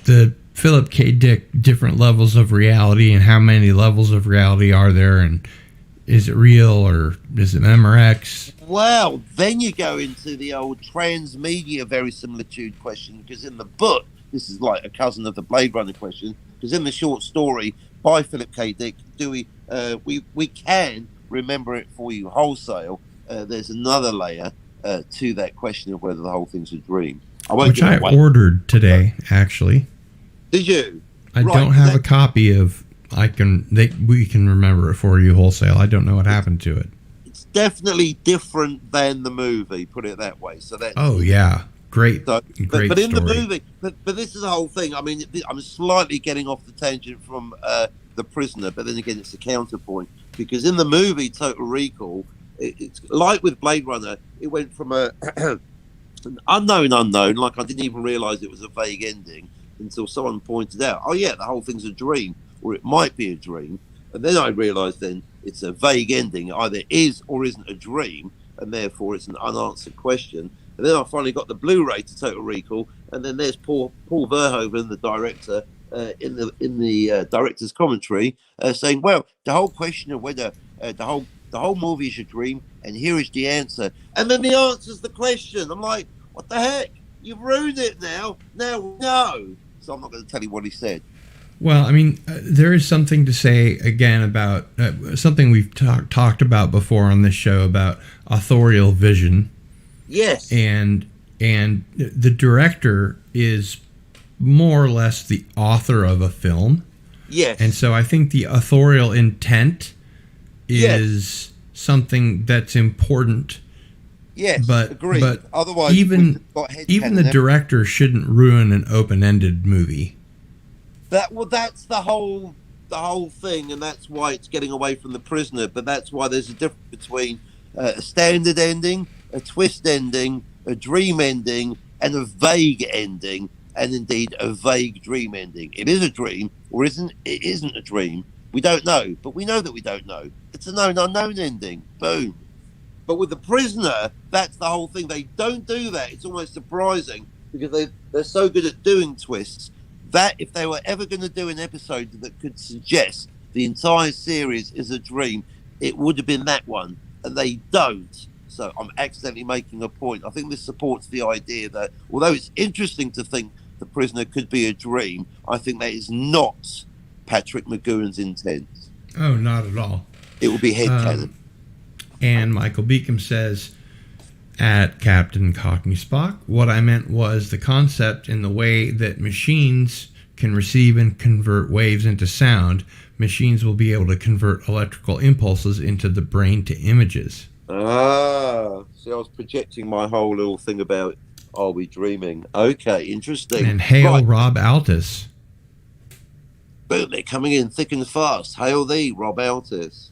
the Philip K. Dick different levels of reality, and how many levels of reality are there, and is it real or is it Memorex? Well, then you go into the old transmedia verisimilitude question, because in the book, this is like a cousin of the Blade Runner question, because in the short story by Philip K. Dick, we can remember it for you wholesale. There's another layer to that question of whether the whole thing's a dream. Which I ordered today, actually. Did you? I don't have a copy of. We can remember it for you wholesale. I don't know what happened to it. It's definitely different than the movie, put it that way. So that. Oh yeah, great, great but in story. the movie, but this is the whole thing. I mean, I'm slightly getting off the tangent from The Prisoner, but then again, it's a counterpoint, because in the movie Total Recall, it's like with Blade Runner. It went from a an unknown. Like, I didn't even realise it was a vague ending until someone pointed out, oh yeah, the whole thing's a dream, or it might be a dream. And then I realised then it's a vague ending, either is or isn't a dream, and therefore it's an unanswered question. And then I finally got the Blu-ray to Total Recall, and then there's Paul Verhoeven, the director, in the director's commentary, saying, "Well, the whole question of whether the whole movie is a dream, and here is the answer." And then the answer's the question. I'm like, "What the heck? You've ruined it now. Now no." So I'm not going to tell you what he said. Well, I mean, there is something to say again about something we've talked about before on this show about authorial vision. Yes. And the director is more or less the author of a film. Yes. And so I think the authorial intent is something that's important. Yes, but agreed. But otherwise, even the director shouldn't ruin an open-ended movie. That's the whole thing, and that's why it's getting away from The Prisoner. But that's why there's a difference between a standard ending, a twist ending, a dream ending, and a vague ending, and indeed a vague dream ending. It is a dream, or it isn't a dream. We don't know, but we know that we don't know. It's a known unknown ending. Boom. But with The Prisoner, that's the whole thing. They don't do that. It's almost surprising because they're so good at doing twists that if they were ever going to do an episode that could suggest the entire series is a dream, it would have been that one. And they don't. So I'm accidentally making a point. I think this supports the idea that although it's interesting to think The Prisoner could be a dream, I think that is not Patrick McGowan's intent. Oh, not at all. It will be headcanon. And Michael Beacom says, at Captain Cockney Spock, what I meant was the concept in the way that machines can receive and convert waves into sound, machines will be able to convert electrical impulses into the brain to images. See, I was projecting my whole little thing about are we dreaming? Okay, interesting. And hail Rob Altus. Boom, they're coming in thick and fast. Hail thee, Rob Altus.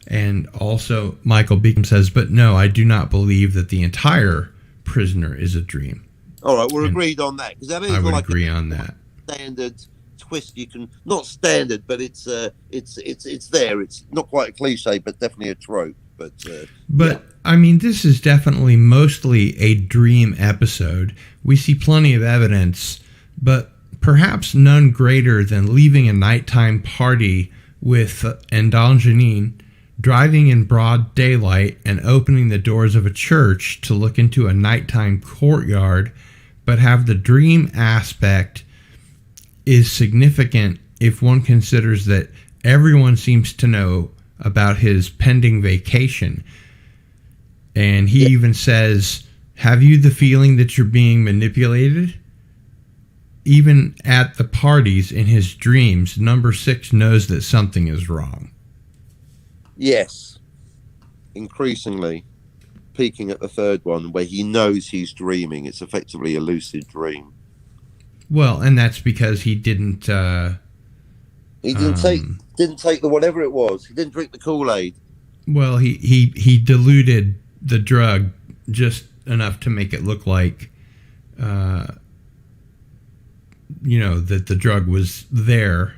And also, Michael Beacom says, but no, I do not believe that the entire Prisoner is a dream. All right, we're agreed on that. Because I would agree on that. Standard twist, you can not standard, but it's there. It's not quite a cliche, but definitely a trope. But yeah. I mean, this is definitely mostly a dream episode. We see plenty of evidence, but perhaps none greater than leaving a nighttime party with Andanjanine, driving in broad daylight and opening the doors of a church to look into a nighttime courtyard, but have the dream aspect is significant if one considers that everyone seems to know about his pending vacation. And he even says, have you the feeling that you're being manipulated? Even at the parties in his dreams, number 6 knows that something is wrong. Yes, increasingly peaking at the third one where he knows he's dreaming. It's effectively a lucid dream. Well, and that's because he didn't. He didn't take the whatever it was. He didn't drink the Kool-Aid. Well, he diluted the drug just enough to make it look like, that the drug was there.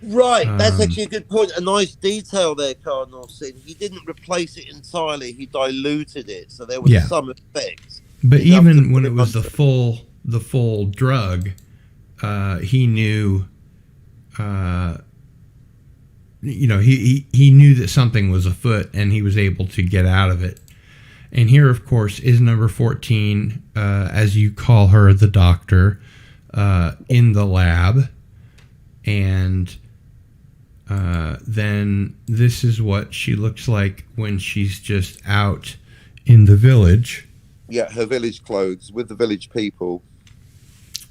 Right, that's actually a good point. A nice detail there, Cardinal said. He didn't replace it entirely. He diluted it, so there was some effect. But even when it was the full drug, he knew. He knew that something was afoot, and he was able to get out of it. And here, of course, is number 14, as you call her, the doctor, in the lab, and. Then this is what she looks like when she's just out in the village. Yeah, her village clothes with the village people.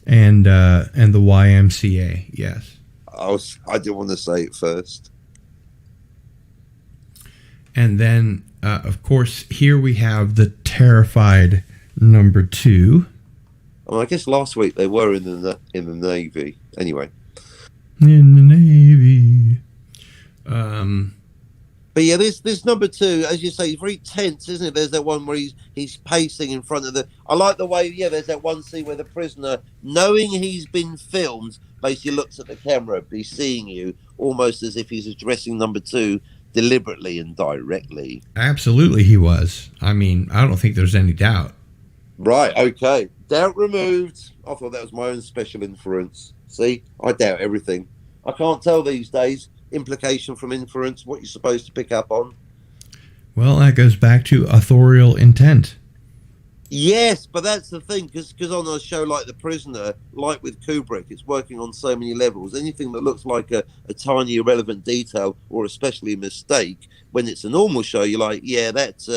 And the YMCA, yes. I didn't want to say it first. And then, of course, here we have the terrified number 2. Well, I guess last week they were in the Navy. Anyway. In the Navy. But yeah, this number two, as you say, is very tense, isn't it? There's that one where he's pacing in front of the. I like the way, yeah. There's that one scene where the prisoner, knowing he's been filmed, basically looks at the camera, but he's seeing you almost as if he's addressing number two deliberately and directly. Absolutely, he was. I mean, I don't think there's any doubt. Right. Okay. Doubt removed. I thought that was my own special inference. See, I doubt everything. I can't tell these days. Implication from inference, what you're supposed to pick up on. Well, that goes back to authorial intent. Yes, but that's the thing, because on a show like The Prisoner, like with Kubrick, it's working on so many levels. Anything that looks like a tiny irrelevant detail or especially a mistake, when it's a normal show, you're like, yeah, that's...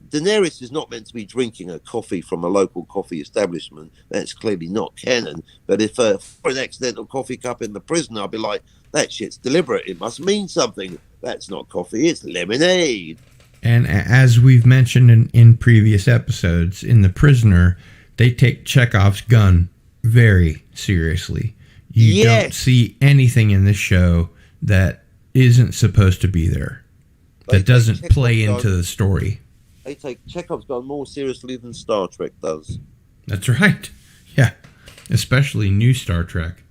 Daenerys is not meant to be drinking a coffee from a local coffee establishment. That's clearly not canon. But if for an accidental coffee cup in The Prisoner, I'd be like, that shit's deliberate. It must mean something. That's not coffee. It's lemonade. And as we've mentioned in previous episodes, in The Prisoner, they take Chekhov's gun very seriously. You don't see anything in this show that isn't supposed to be there. That doesn't play into the story. They take Chekhov's gun more seriously than Star Trek does. That's right. Yeah. Especially new Star Trek.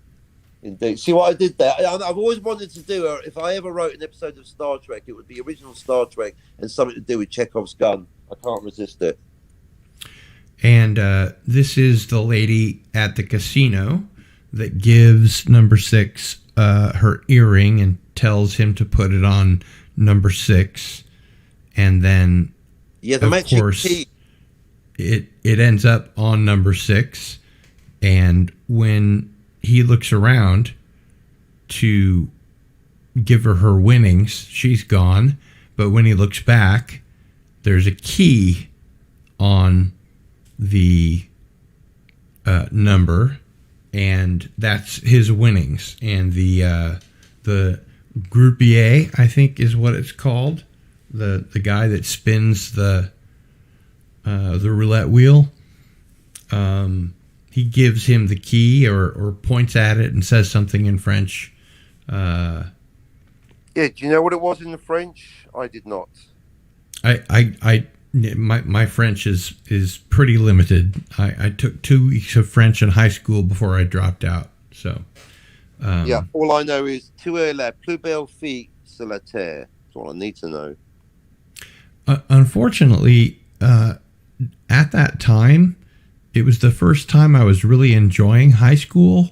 Indeed. See what I did there? I've always wanted to do, if I ever wrote an episode of Star Trek, it would be original Star Trek and something to do with Chekhov's gun. I can't resist it. And this is the lady at the casino that gives number 6 her earring and tells him to put it on number 6. And then... Yeah, the of course, it ends up on number 6, and when he looks around to give her winnings, she's gone. But when he looks back, there's a key on the number, and that's his winnings. And the groupier, I think, is what it's called. The guy that spins the roulette wheel, he gives him the key or points at it and says something in French. Yeah, do you know what it was in the French? I did not. My French is pretty limited. I took 2 weeks of French in high school before I dropped out. So yeah, all I know is tu es la plus belle fille sur la terre. That's all I need to know. Unfortunately, at that time, it was the first time I was really enjoying high school,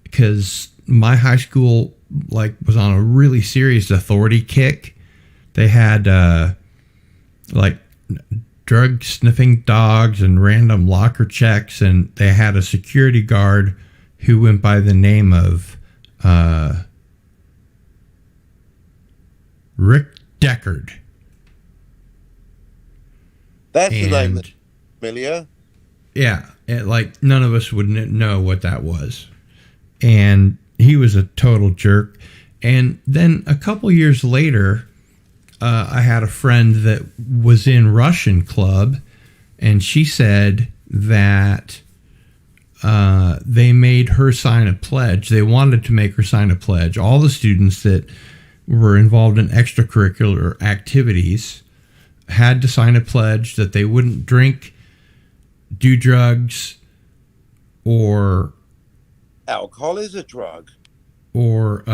because my high school was on a really serious authority kick. They had drug sniffing dogs and random locker checks, and they had a security guard who went by the name of Rick Deckard. That's the name that's familiar. Yeah, none of us would know what that was. And he was a total jerk. And then a couple years later, I had a friend that was in Russian club, and she said that they made her sign a pledge. They wanted to make her sign a pledge. All the students that were involved in extracurricular activities had to sign a pledge that they wouldn't drink, do drugs, or... Alcohol is a drug. Or,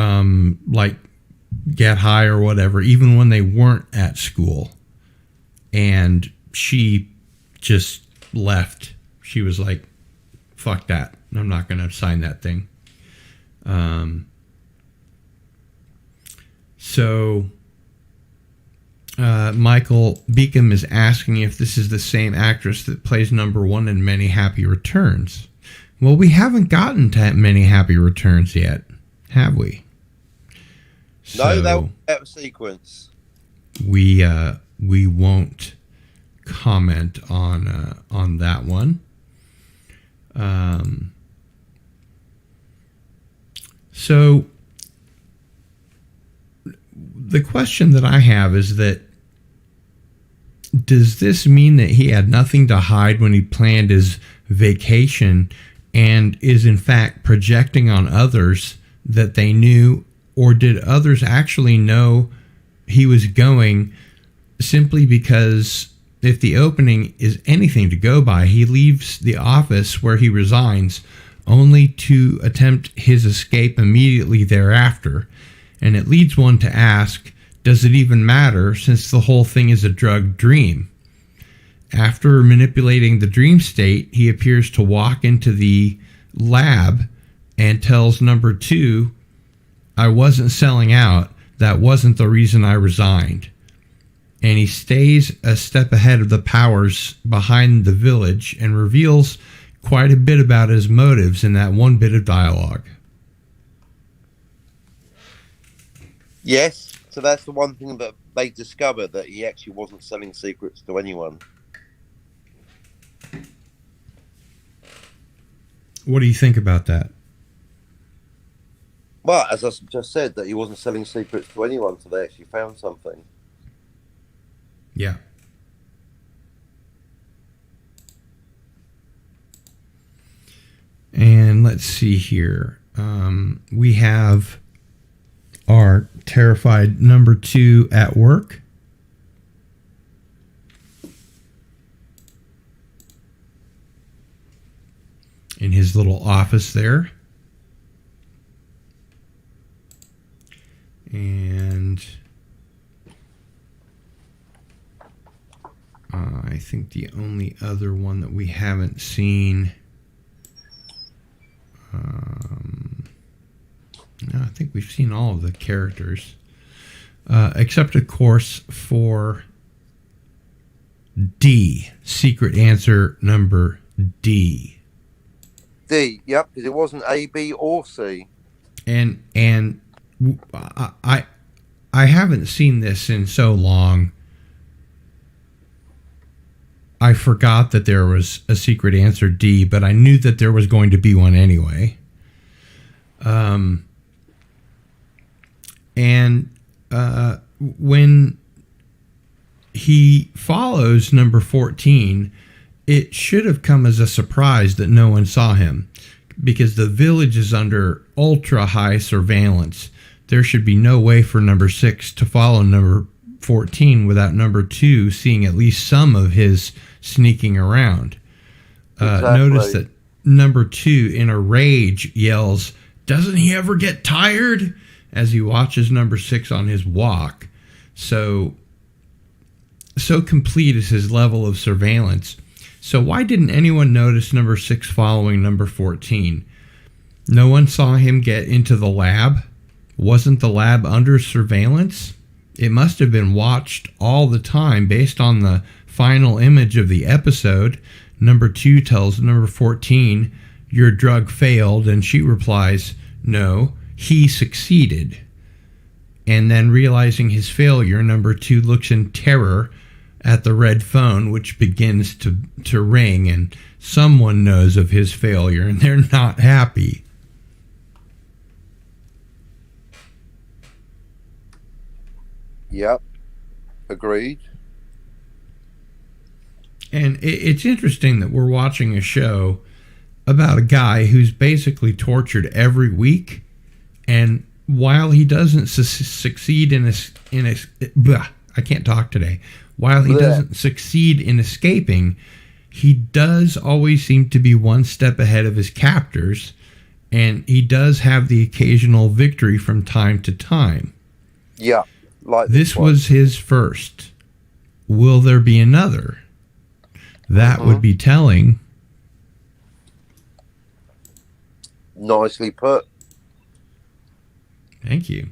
get high or whatever, even when they weren't at school. And she just left. She was like, fuck that. I'm not going to sign that thing. So... Michael Beacom is asking if this is the same actress that plays number 1 in Many Happy Returns. Well, we haven't gotten to Many Happy Returns yet, have we? No, that was out of sequence. We won't comment on that one. So the question that I have is that, does this mean that he had nothing to hide when he planned his vacation and is in fact projecting on others that they knew, or did others actually know he was going, simply because if the opening is anything to go by, he leaves the office where he resigns only to attempt his escape immediately thereafter. And it leads one to ask, does it even matter since the whole thing is a drugged dream? After manipulating the dream state, he appears to walk into the lab and tells number 2, I wasn't selling out. That wasn't the reason I resigned. And he stays a step ahead of the powers behind the village and reveals quite a bit about his motives in that one bit of dialogue. Yes, so that's the one thing that they discovered, that he actually wasn't selling secrets to anyone. What do you think about that? Well, as I just said, that he wasn't selling secrets to anyone, so they actually found something. Yeah. And let's see here. We have our terrified number 2 at work. In his little office there. And I think the only other one that we haven't seen... no, I think we've seen all of the characters. Except, of course, for D. Secret answer number D. D, yep, because it wasn't A, B, or C. And I haven't seen this in so long. I forgot that there was a secret answer D, but I knew that there was going to be one anyway. When he follows number 14, it should have come as a surprise that no one saw him, because the village is under ultra high surveillance. There should be no way for number 6 to follow number 14 without number 2 seeing at least some of his sneaking around. Exactly. Notice that number 2 in a rage yells, "Doesn't he ever get tired?" as he watches number 6 on his walk. So complete is his level of surveillance. So why didn't anyone notice number 6 following number 14? No one saw him get into the lab? Wasn't the lab under surveillance? It must have been watched all the time based on the final image of the episode. Number 2 tells number 14, "Your drug failed," and she replies, "No, he succeeded." And then, realizing his failure, number 2 looks in terror at the red phone, which begins to ring, and someone knows of his failure, and they're not happy. Yep, agreed. And it's interesting that we're watching a show about a guy who's basically tortured every week, and while he doesn't succeed I can't talk today. While he doesn't succeed in escaping, he does always seem to be one step ahead of his captors, and he does have the occasional victory from time to time. Yeah, like this was his first. Will there be another? That would be telling. Nicely put. Thank you.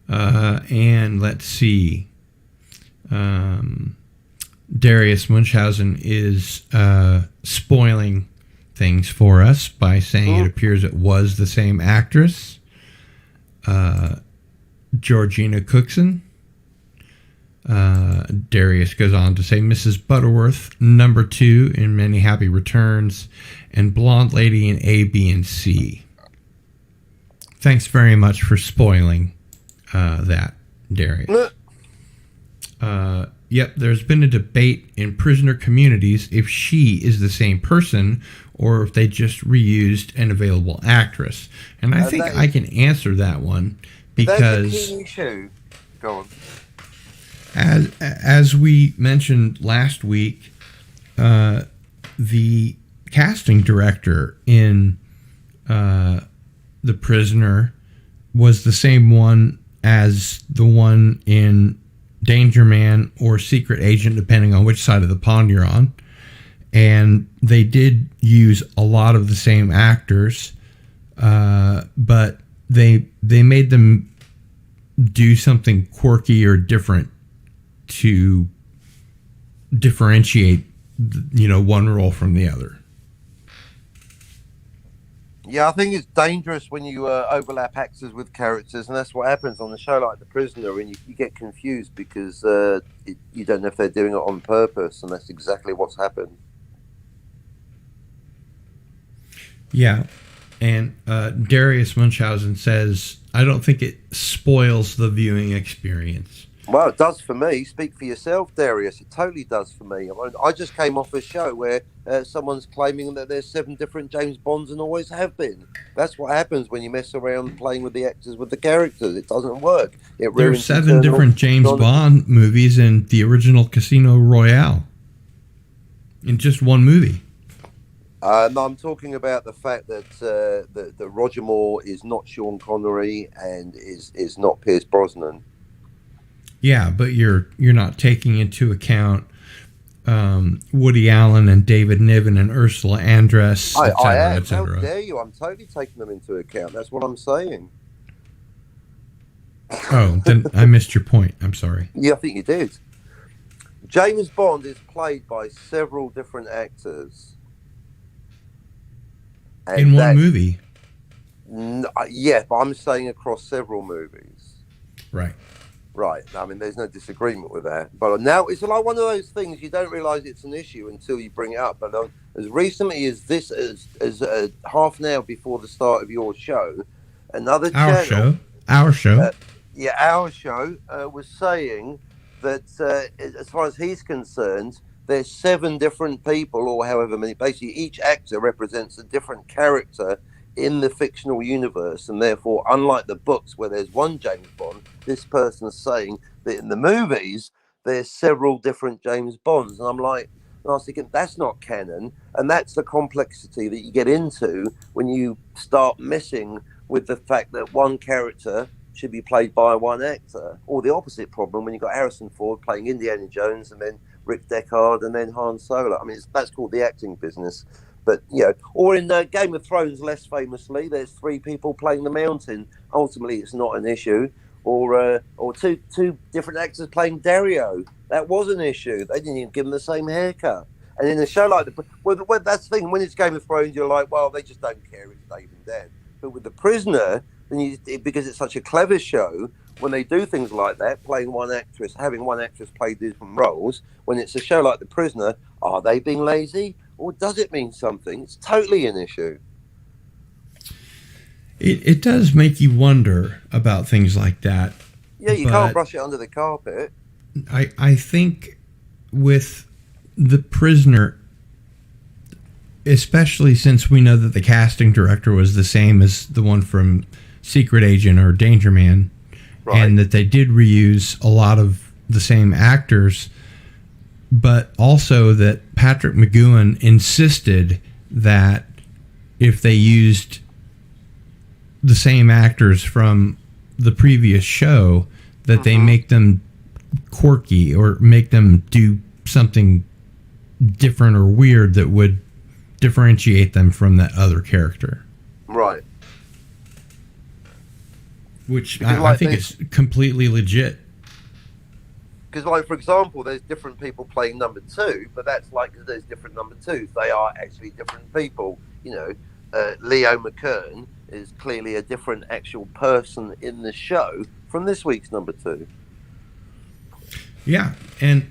And let's see. Darius Munchausen is spoiling things for us by saying it appears it was the same actress. Georgina Cookson. Darius goes on to say Mrs. Butterworth, number 2 in Many Happy Returns, and Blonde Lady in A, B, and C. Thanks very much for spoiling that, Darius. Yep, there's been a debate in prisoner communities if she is the same person or if they just reused an available actress. And I think I can answer that one because that's a key issue. Go on. as we mentioned last week, the casting director in The Prisoner was the same one as the one in Danger Man or Secret Agent, depending on which side of the pond you're on. And they did use a lot of the same actors, but they made them do something quirky or different to differentiate, one role from the other. Yeah, I think it's dangerous when you overlap actors with characters, and that's what happens on a show like The Prisoner, and you get confused because you don't know if they're doing it on purpose, and that's exactly what's happened. Yeah, and Darius Munchausen says, I don't think it spoils the viewing experience. Well, it does for me. Speak for yourself, Darius. It totally does for me. I just came off a show where someone's claiming that there's 7 different James Bonds and always have been. That's what happens when you mess around playing with the actors, with the characters. It doesn't work. There are 7 different James Bond movies in the original Casino Royale. In just one movie. No, I'm talking about the fact that that Roger Moore is not Sean Connery and is not Pierce Brosnan. Yeah, but you're not taking into account Woody Allen and David Niven and Ursula Andress, etc., etc. How dare you? I'm totally taking them into account. That's what I'm saying. Oh, then I missed your point. I'm sorry. Yeah, I think you did. James Bond is played by several different actors. In one movie? Yeah, but I'm saying across several movies. Right. Right. I mean, there's no disagreement with that. But now it's like one of those things you don't realise it's an issue until you bring it up. But as recently as this, as half an hour before the start of your show, another channel, our show, was saying that as far as he's concerned, there's 7 different people, or however many. Basically, each actor represents a different character in the fictional universe, and therefore, unlike the books where there's one James Bond, this person's saying that in the movies there's several different James Bonds. And I was thinking, that's not canon, and that's the complexity that you get into when you start messing with the fact that one character should be played by one actor, or the opposite problem when you've got Harrison Ford playing Indiana Jones and then Rick Deckard and then Han Solo. I mean, that's called the acting business. But, or in Game of Thrones, less famously, there's 3 people playing the Mountain. Ultimately, it's not an issue. Or two different actors playing Dario. That was an issue. They didn't even give them the same haircut. And in a show like that's the thing. When it's Game of Thrones, you're like, well, they just don't care. It's Dave and Dan. But with The Prisoner, because it's such a clever show, when they do things like that, having one actress play different roles, when it's a show like The Prisoner, are they being lazy? Or does it mean something? It's totally an issue. It does make you wonder about things like that. Yeah, you can't brush it under the carpet. I think with The Prisoner, especially since we know that the casting director was the same as the one from Secret Agent or Danger Man, right, and that they did reuse a lot of the same actors, but also that Patrick McGoohan insisted that if they used the same actors from the previous show, that they make them quirky or make them do something different or weird that would differentiate them from that other character. Right. Which I think is completely legit. Because, like, for example, there's different people playing number 2, but that's like because there's different number 2s. They are actually different people. Leo McKern is clearly a different actual person in the show from this week's number 2. Yeah, and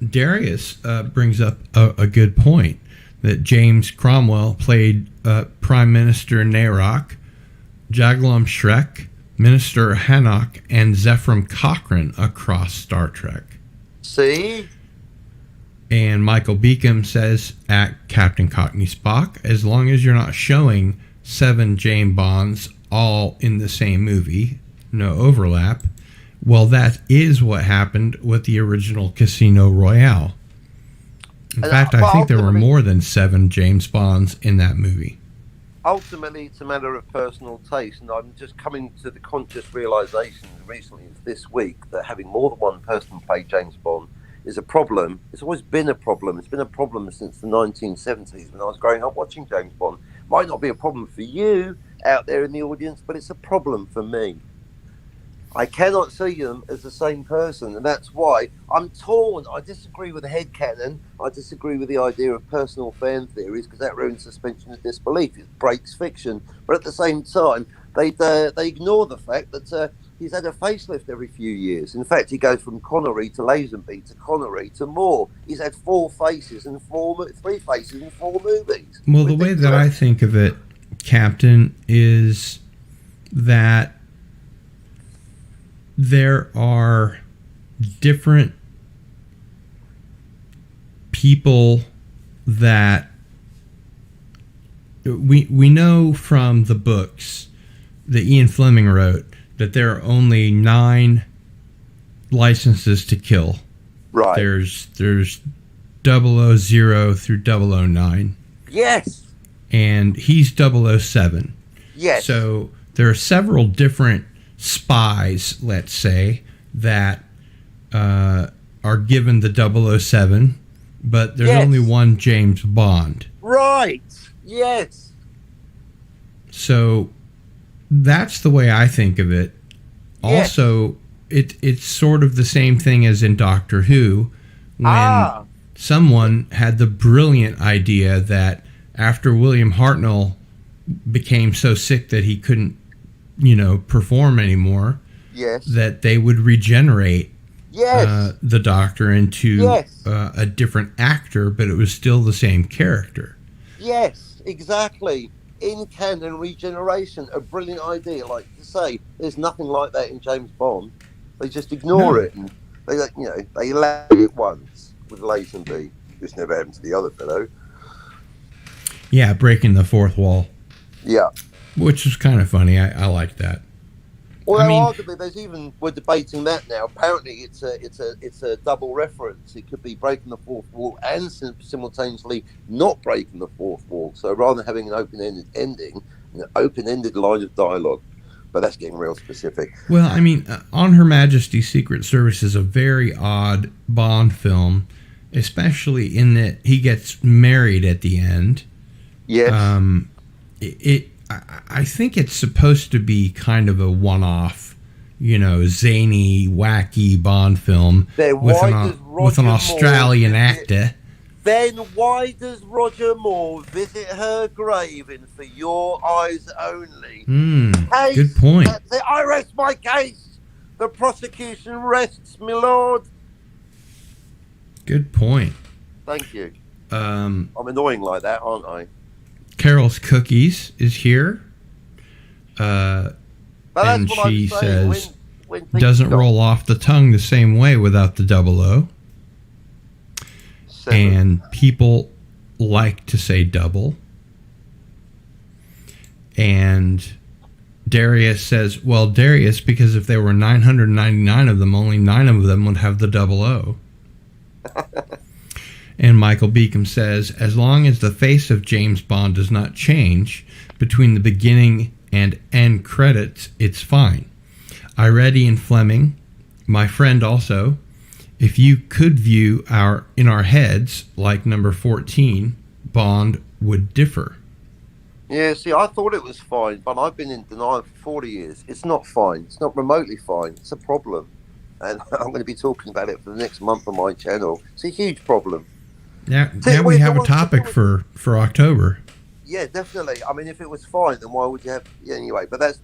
Darius brings up a good point, that James Cromwell played Prime Minister Nayrock, Jaglom Shrek, Minister Hanok, and Zephram Cochrane across Star Trek. See? And Michael Beacom says, at Captain Cockney Spock, as long as you're not showing 7 James Bonds all in the same movie, no overlap. Well, that is what happened with the original Casino Royale. In fact, I think there were more than 7 James Bonds in that movie. Ultimately, it's a matter of personal taste, and I'm just coming to the conscious realization recently, this week, that having more than one person play James Bond is a problem. It's always been a problem. It's been a problem since the 1970s when I was growing up watching James Bond. Might not be a problem for you out there in the audience, but it's a problem for me. I cannot see them as the same person, and that's why I'm torn. I disagree with the headcanon. I disagree with the idea of personal fan theories, because that ruins suspension of disbelief. It breaks fiction. But at the same time, they ignore the fact that he's had a facelift every few years. In fact, he goes from Connery to Lazenby to Connery to Moore. He's had 3 faces in 4 movies. Well, the way that I think of it, Captain, is that there are different people that we know from the books that Ian Fleming wrote that there are only 9 licenses to kill. Right. There's 000 through 009. Yes. And he's 007. Yes. So there are several different spies, let's say, that are given the 007, but there's only one James Bond. Right. Yes. So that's the way I think of it. Yes. Also, it's sort of the same thing as in Doctor Who, when someone had the brilliant idea that after William Hartnell became so sick that he couldn't perform anymore, that they would regenerate the Doctor into a different actor, but it was still the same character. Yes, exactly. In canon regeneration, a brilliant idea. Like to say, there's nothing like that in James Bond. They just ignore it, and they allow it once with Lazenby. This never happened to the other fellow. Yeah, breaking the fourth wall. Yeah. Which is kind of funny. I like that. Well, arguably, we're debating that now. Apparently, it's a double reference. It could be breaking the fourth wall and simultaneously not breaking the fourth wall. So rather than having an open-ended ending, an open-ended line of dialogue. But that's getting real specific. Well, I mean, On Her Majesty's Secret Service is a very odd Bond film, especially in that he gets married at the end. Yes. I think it's supposed to be kind of a one-off, zany, wacky Bond film with an Australian actor. Then why does Roger Moore visit her grave in For Your Eyes Only? Good point. That's it. I rest my case. The prosecution rests, my lord. Good point. Thank you. I'm annoying like that, aren't I? Carol's Cookies is here. And she says, doesn't roll off the tongue the same way without the 00. And people like to say double. And Darius says, well, Darius, because if there were 999 of them, only 9 of them would have the 00. And Michael Beacom says, as long as the face of James Bond does not change between the beginning and end credits, it's fine. I read Ian Fleming, my friend also. If you could view in our heads, like number 14, Bond would differ. Yeah, see, I thought it was fine, but I've been in denial for 40 years. It's not fine. It's not remotely fine. It's a problem. And I'm going to be talking about it for the next month on my channel. It's a huge problem. Now we have a topic for October. Yeah, definitely. I mean, if it was fine, then why would you have... Yeah, anyway, but that's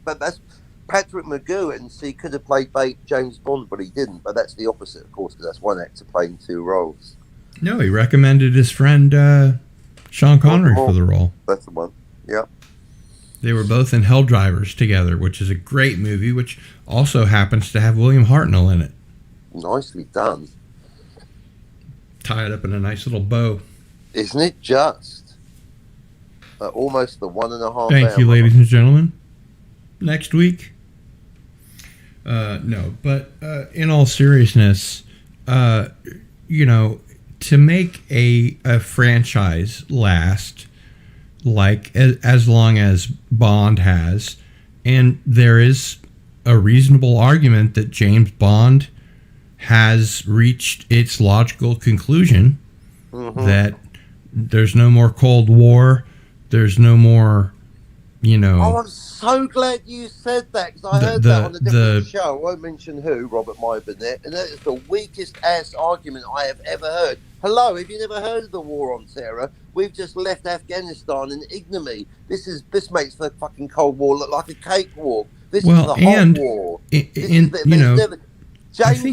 Patrick McGowan, he could have played James Bond, but he didn't. But that's the opposite, of course, because that's one actor playing 2 roles. No, he recommended his friend Sean Connery for the role. That's the one, yeah. They were both in Hell Drivers together, which is a great movie, which also happens to have William Hartnell in it. Nicely done. Tied up in a nice little bow. Isn't it just? Almost the 1.5 hour. Thank you, ladies and gentlemen. Next week, No, but in all seriousness, you know, to make a franchise last like as long as Bond has, and there is a reasonable argument that James Bond has reached its logical conclusion, that there's no more Cold War, there's no more, you know. Oh, I'm so glad you said that, because I heard that on a different show. I won't mention who, Robert might have been there, and that is the weakest ass argument I have ever heard. Hello, have you never heard of the War on Terror? We've just left Afghanistan in ignominy. This makes the fucking Cold War look like a cakewalk. This is the hot war. James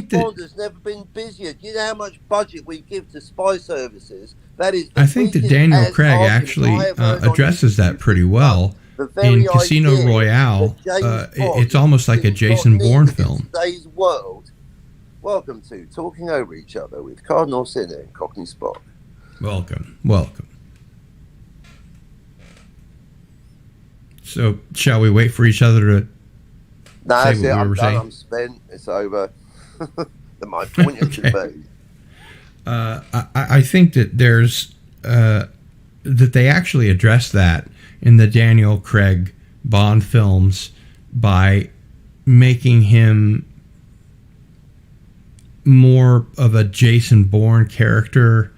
Bond has never been busier. Do you know how much budget we give to spy services? That is. I think that Daniel Craig actually addresses that pretty well. In Casino Royale, it's almost like a Jason Bourne film. Today's world. Welcome to Talking Over Each Other with Cardinal Sin and Cockney Spock. Welcome. So, shall we wait for each other to say what we were saying? I'm spent. It's over. My point should be. I think that there's that they actually address that in the Daniel Craig Bond films by making him more of a Jason Bourne character,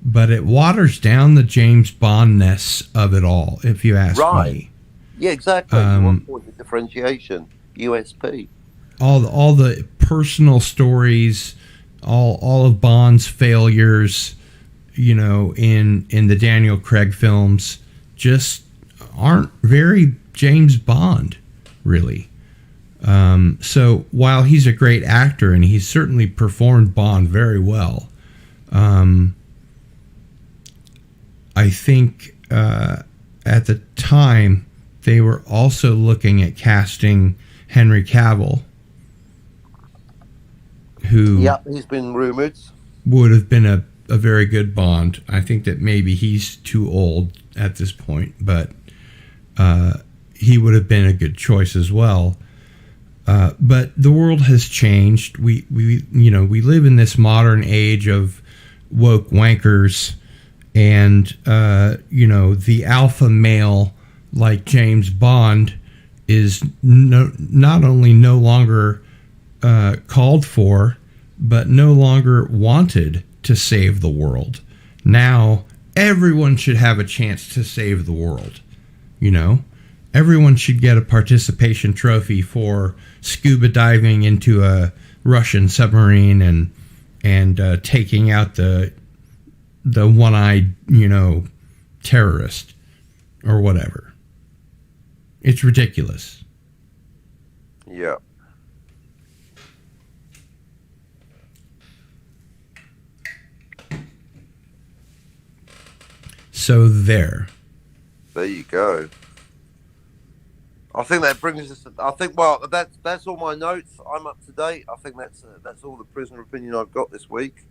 but it waters down the James Bond-ness of it all, if you ask me. Yeah, exactly. One point of differentiation, USP. All the personal stories, all of Bond's failures, you know, in the Daniel Craig films, just aren't very James Bond, really. So while he's a great actor and he's certainly performed Bond very well, I think at the time they were also looking at casting Henry Cavill, who he's been rumored would have been a very good Bond. I think that maybe he's too old at this point, but he would have been a good choice as well. But the world has changed. We live in this modern age of woke wankers, and the alpha male like James Bond is not only no longer called for, but no longer wanted to save the world. Now everyone should have a chance to save the world. You know, everyone should get a participation trophy for scuba diving into a Russian submarine and taking out the one-eyed, terrorist or whatever. It's ridiculous. Yeah. So there you go. I think that brings us. That's all my notes. I'm up to date. I think that's all the prisoner opinion I've got this week.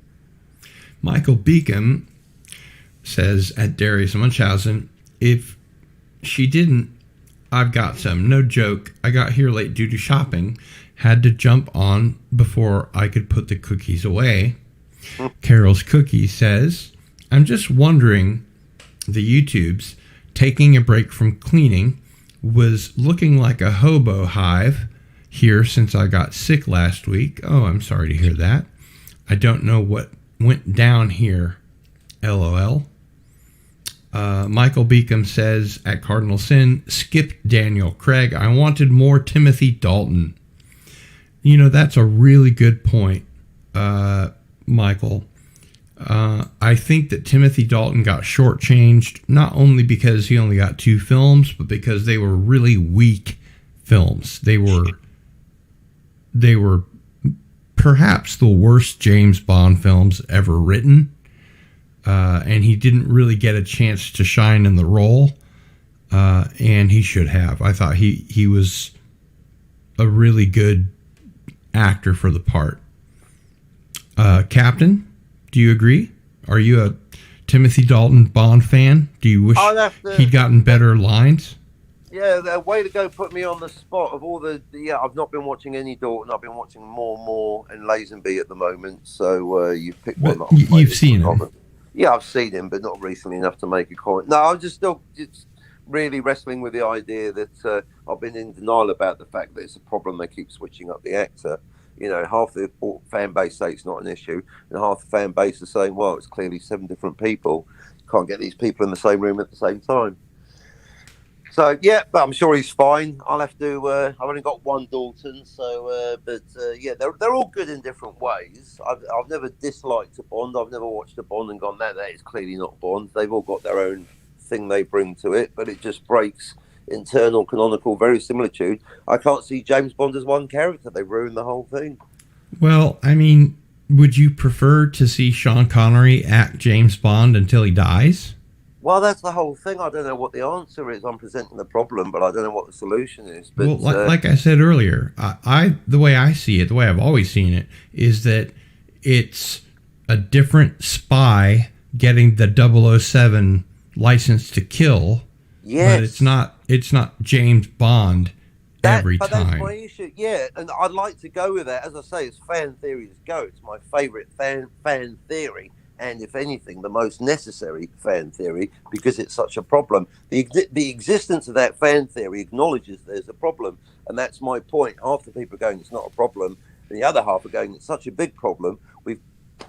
Michael Beacom says at Darius Munchausen, if she didn't, I've got some. No joke. I got here late due to shopping. Had to jump on before I could put the cookies away. Carol's Cookie says, I'm just wondering, the YouTubes taking a break from cleaning was looking like a hobo hive here since I got sick last week. Oh, I'm sorry to hear that. I don't know what went down here. LOL. Michael Beacom says at Cardinal Sin, skipped Daniel Craig. I wanted more Timothy Dalton. That's a really good point, Michael. I think that Timothy Dalton got shortchanged, not only because he only got 2 films, but because they were really weak films. They were perhaps the worst James Bond films ever written. And he didn't really get a chance to shine in the role, and he should have. I thought he was a really good actor for the part. Captain, do you agree? Are you a Timothy Dalton Bond fan? Do you wish he'd gotten better lines? Yeah, the way to go put me on the spot of all yeah, I've not been watching any Dalton. I've been watching more and Lazenby at the moment. So you've picked one But that I'm you've seen him. Yeah, I've seen him, but not recently enough to make a comment. No, I'm just still just really wrestling with the idea that I've been in denial about the fact that it's a problem they keep switching up the actor. You know, half the fan base say it's not an issue, and half the fan base are saying, well, it's clearly 7 different people. Can't get these people in the same room at the same time. So yeah, but I'm sure he's fine. I'll have to. I've only got one Dalton, so yeah, they're all good in different ways. I've never disliked a Bond. I've never watched a Bond and gone, that is clearly not Bond. They've all got their own thing they bring to it, but it just breaks internal canonical verisimilitude. I can't see James Bond as one character. They ruined the whole thing. Well, I mean, would you prefer to see Sean Connery act James Bond until he dies? Well, that's the whole thing. I don't know what the answer is. I'm presenting the problem, but I don't know what the solution is. But, well, like I said earlier, the way I see it, the way I've always seen it, is that it's a different spy getting the 007 license to kill. Yes. But it's not James Bond every time. That's my issue. Yeah, and I'd like to go with that. As I say, as fan theories go, it's my favourite fan theory. And if anything, the most necessary fan theory, because it's such a problem. The existence of that fan theory acknowledges there's a problem, and that's my point. Half the people are going, it's not a problem, and the other half are going, it's such a big problem, we've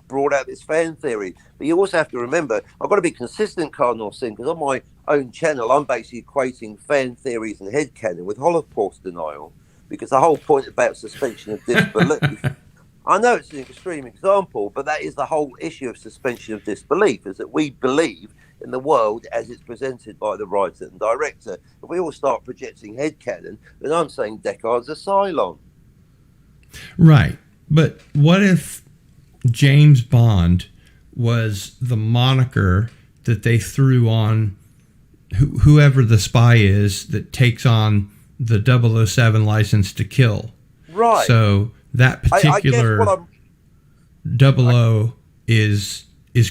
brought out this fan theory. But you also have to remember, I've got to be consistent, Cardinal Sin, because on my own channel, I'm basically equating fan theories and headcanon with Holocaust denial, because the whole point about suspension of disbelief... I know it's an extreme example, but that is the whole issue of suspension of disbelief, is that we believe in the world as it's presented by the writer and director. If we all start projecting headcanon, then I'm saying Deckard's a Cylon. Right. But what if James Bond was the moniker that they threw on whoever the spy is that takes on the 007 license to kill? Right. So... that particular 00 is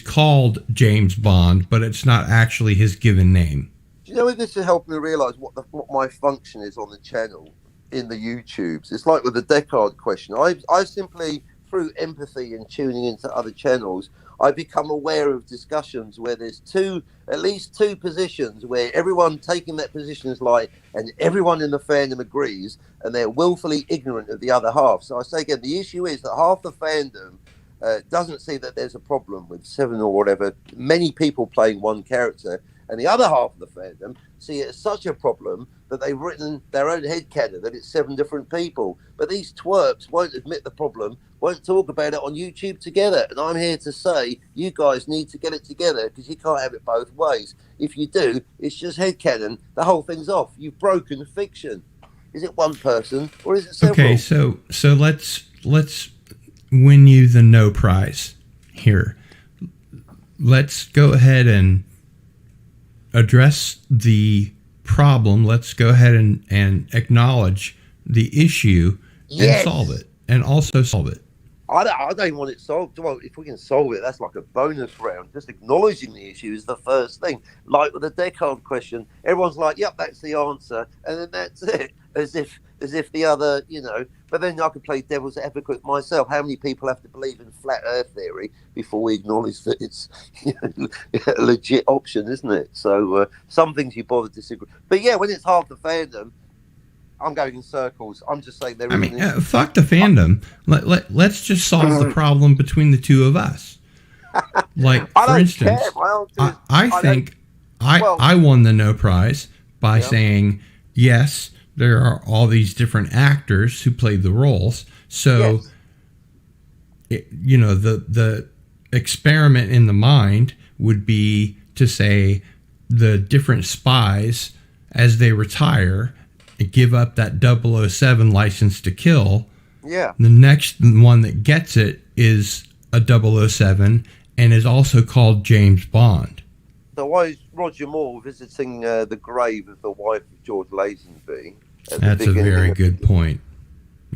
called James Bond, but it's not actually his given name. Do you know, this will help me realise what my function is on the channel in the YouTubes? It's like with the Deckard question. I simply, through empathy and tuning into other channels, I become aware of discussions where there's at least two positions where everyone taking that position is like, and everyone in the fandom agrees, and they're willfully ignorant of the other half. So I say again, the issue is that half the fandom doesn't see that there's a problem with 7 or whatever, many people playing one character, and the other half of the fandom see it as such a problem that they've written their own headcanon that it's 7 different people. But these twerps won't admit the problem, won't talk about it on YouTube together. And I'm here to say, you guys need to get it together, because you can't have it both ways. If you do, it's just headcanon. The whole thing's off. You've broken fiction. Is it one person or is it several? Okay, so let's win you the no prize here. Let's go ahead and address the problem. Let's go ahead and acknowledge the issue and solve it, and also solve it. I don't even want it solved. Well, if we can solve it, that's like a bonus round. Just acknowledging the issue is the first thing. Like with the Deckard question, everyone's like, yep, that's the answer. And then that's it. As if the other, but then I could play devil's advocate myself. How many people have to believe in flat earth theory before we acknowledge that it's a legit option, isn't it? So some things you bother disagree. But yeah, when it's half the fandom, I'm going in circles. I'm just saying there. Fuck the fandom. Let's just solve the problem between the two of us. Like, for instance, I think I won the no prize by saying, yes, there are all these different actors who played the roles. So, the experiment in the mind would be to say the different spies, as they retire, give up that 007 license to kill. Yeah. The next one that gets it is a 007 and is also called James Bond. So why is Roger Moore visiting the grave of the wife of George Lazenby? That's a very good point.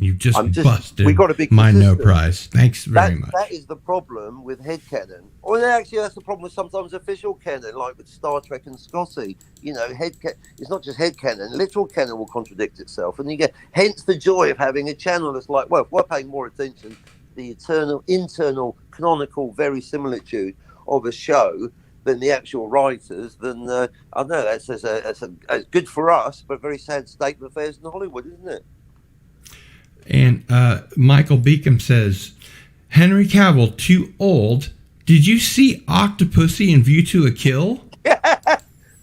You busted we got to be my no consistent. prize. Thanks very much. That is the problem with headcanon. Or actually, that's the problem with sometimes official canon, like with Star Trek and Scotty. You know, it's not just headcanon. Literal canon will contradict itself. And you get, hence the joy of having a channel that's like, well, we're paying more attention to the internal, canonical verisimilitude of a show than the actual writers, then I don't know, that's good for us, but very sad state of affairs in Hollywood, isn't it? And Michael Beacom says, Henry Cavill, too old. Did you see Octopussy in View to a Kill?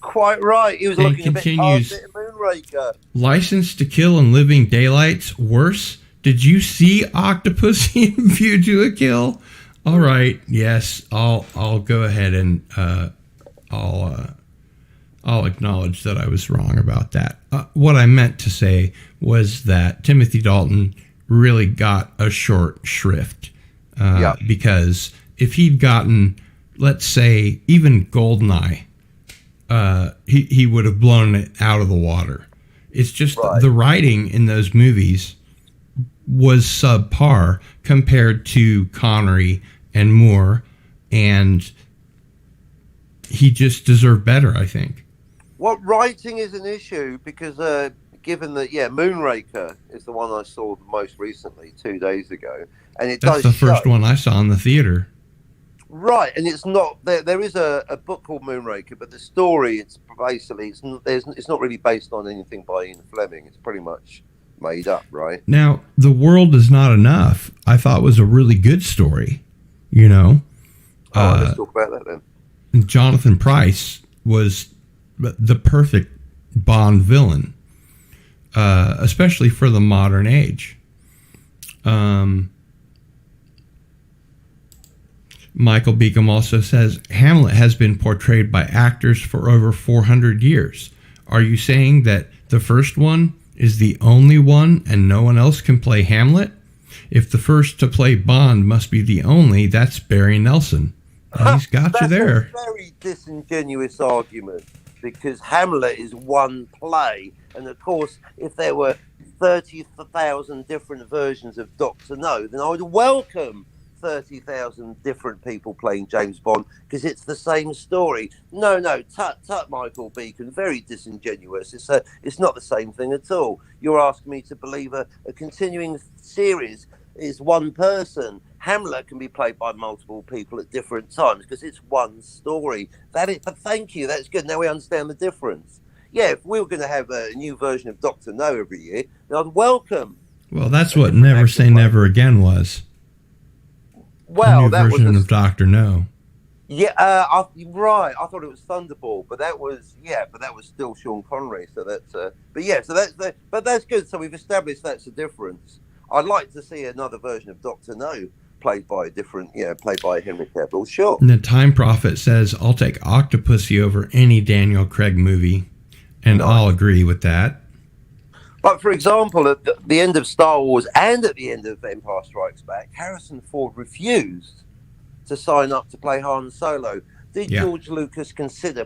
Quite right. He was and looking continues, a bit past it in Moonraker. License to Kill and Living Daylights, worse. Did you see Octopussy in View to a Kill? All right. Yes, I'll go ahead and I'll acknowledge that I was wrong about that. What I meant to say was that Timothy Dalton really got a short shrift because if he'd gotten, let's say, even Goldeneye, he would have blown it out of the water. It's just the writing in those movies was subpar compared to Connery and Moore, and he just deserved better, I think. Well, writing is an issue because given that, Moonraker is the one I saw most recently 2 days ago, and that's the first one I saw in the theater. Right, and it's not there is a book called Moonraker, but the story it's not really based on anything by Ian Fleming. It's pretty much made up, right? Now, The World Is Not Enough, I thought was a really good story, you know. Let's talk about that then. Jonathan Pryce was the perfect Bond villain, especially for the modern age. Michael Beacom also says, Hamlet has been portrayed by actors for over 400 years. Are you saying that the first one is the only one and no one else can play Hamlet? If the first to play Bond must be the only, that's Barry Nelson. He's got you there. That's a very disingenuous argument, because Hamlet is one play. And of course, if there were 30,000 different versions of Dr. No, then I would welcome 30,000 different people playing James Bond, because it's the same story. No, tut, Michael Beacon, very disingenuous. It's not the same thing at all. You're asking me to believe a continuing series is one person. Hamlet can be played by multiple people at different times because it's one story. But thank you, that's good. Now we understand the difference. Yeah, if we were going to have a new version of Dr. No every year, then I'd welcome. Well, that's what Never Say Never Again was. Well, that version of Dr. No. Yeah, right. I thought it was Thunderball, but that was still Sean Connery. So that's but that's good. So we've established that's the difference. I'd like to see another version of Dr. No played by Henry Cavill. Sure. And the Time Prophet says, I'll take Octopussy over any Daniel Craig movie, and I'll agree with that. But for example, at the end of Star Wars and at the end of Empire Strikes Back, Harrison Ford refused to sign up to play Han Solo. Did George Lucas consider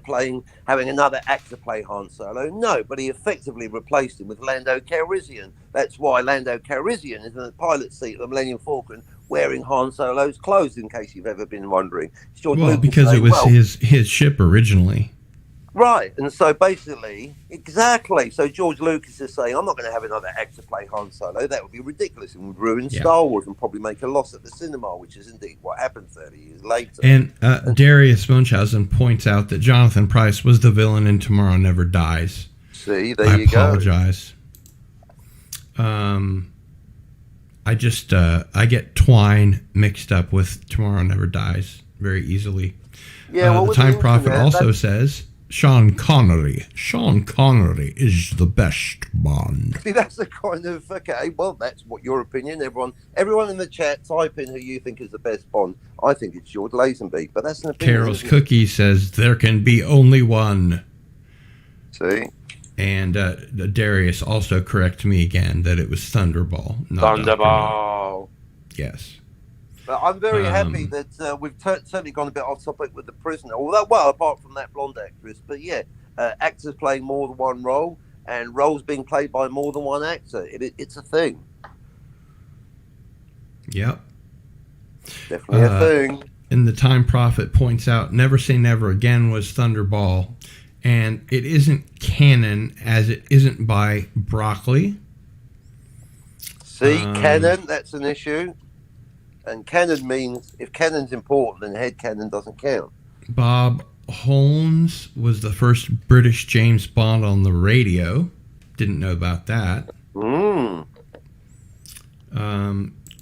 having another actor play Han Solo? No, but he effectively replaced him with Lando Calrissian. That's why Lando Calrissian is in the pilot seat of the Millennium Falcon wearing Han Solo's clothes, in case you've ever been wondering. Because it was his ship originally. Right, and so basically, exactly. So George Lucas is saying, I'm not going to have another actor play Han Solo. That would be ridiculous and would ruin Star Wars and probably make a loss at the cinema, which is indeed what happened 30 years later. And Darius Munchausen points out that Jonathan Pryce was the villain in Tomorrow Never Dies. See, there you go. I apologize. I get Twine mixed up with Tomorrow Never Dies very easily. Yeah, the Time Prophet also says, Sean Connery is the best Bond. See, that's the kind of, okay, well, that's what your opinion. Everyone in the chat, type in who you think is the best Bond. I think it's George Lazenby, but that's an opinion. Carol's Cookie says, there can be only one. See? And Darius also corrects me again that it was Thunderball. Not Thunderball. Yes. But I'm very happy that we've certainly gone a bit off topic with The Prisoner. Although, well, apart from that blonde actress, but actors playing more than one role and roles being played by more than one actor. It's a thing. Yep. Definitely a thing. And the Time Prophet points out, Never Say Never Again was Thunderball, and it isn't canon as it isn't by Broccoli. See, canon, that's an issue. And canon means, if canon's important, then head canon doesn't count. Bob Holmes was the first British James Bond on the radio. Didn't know about that.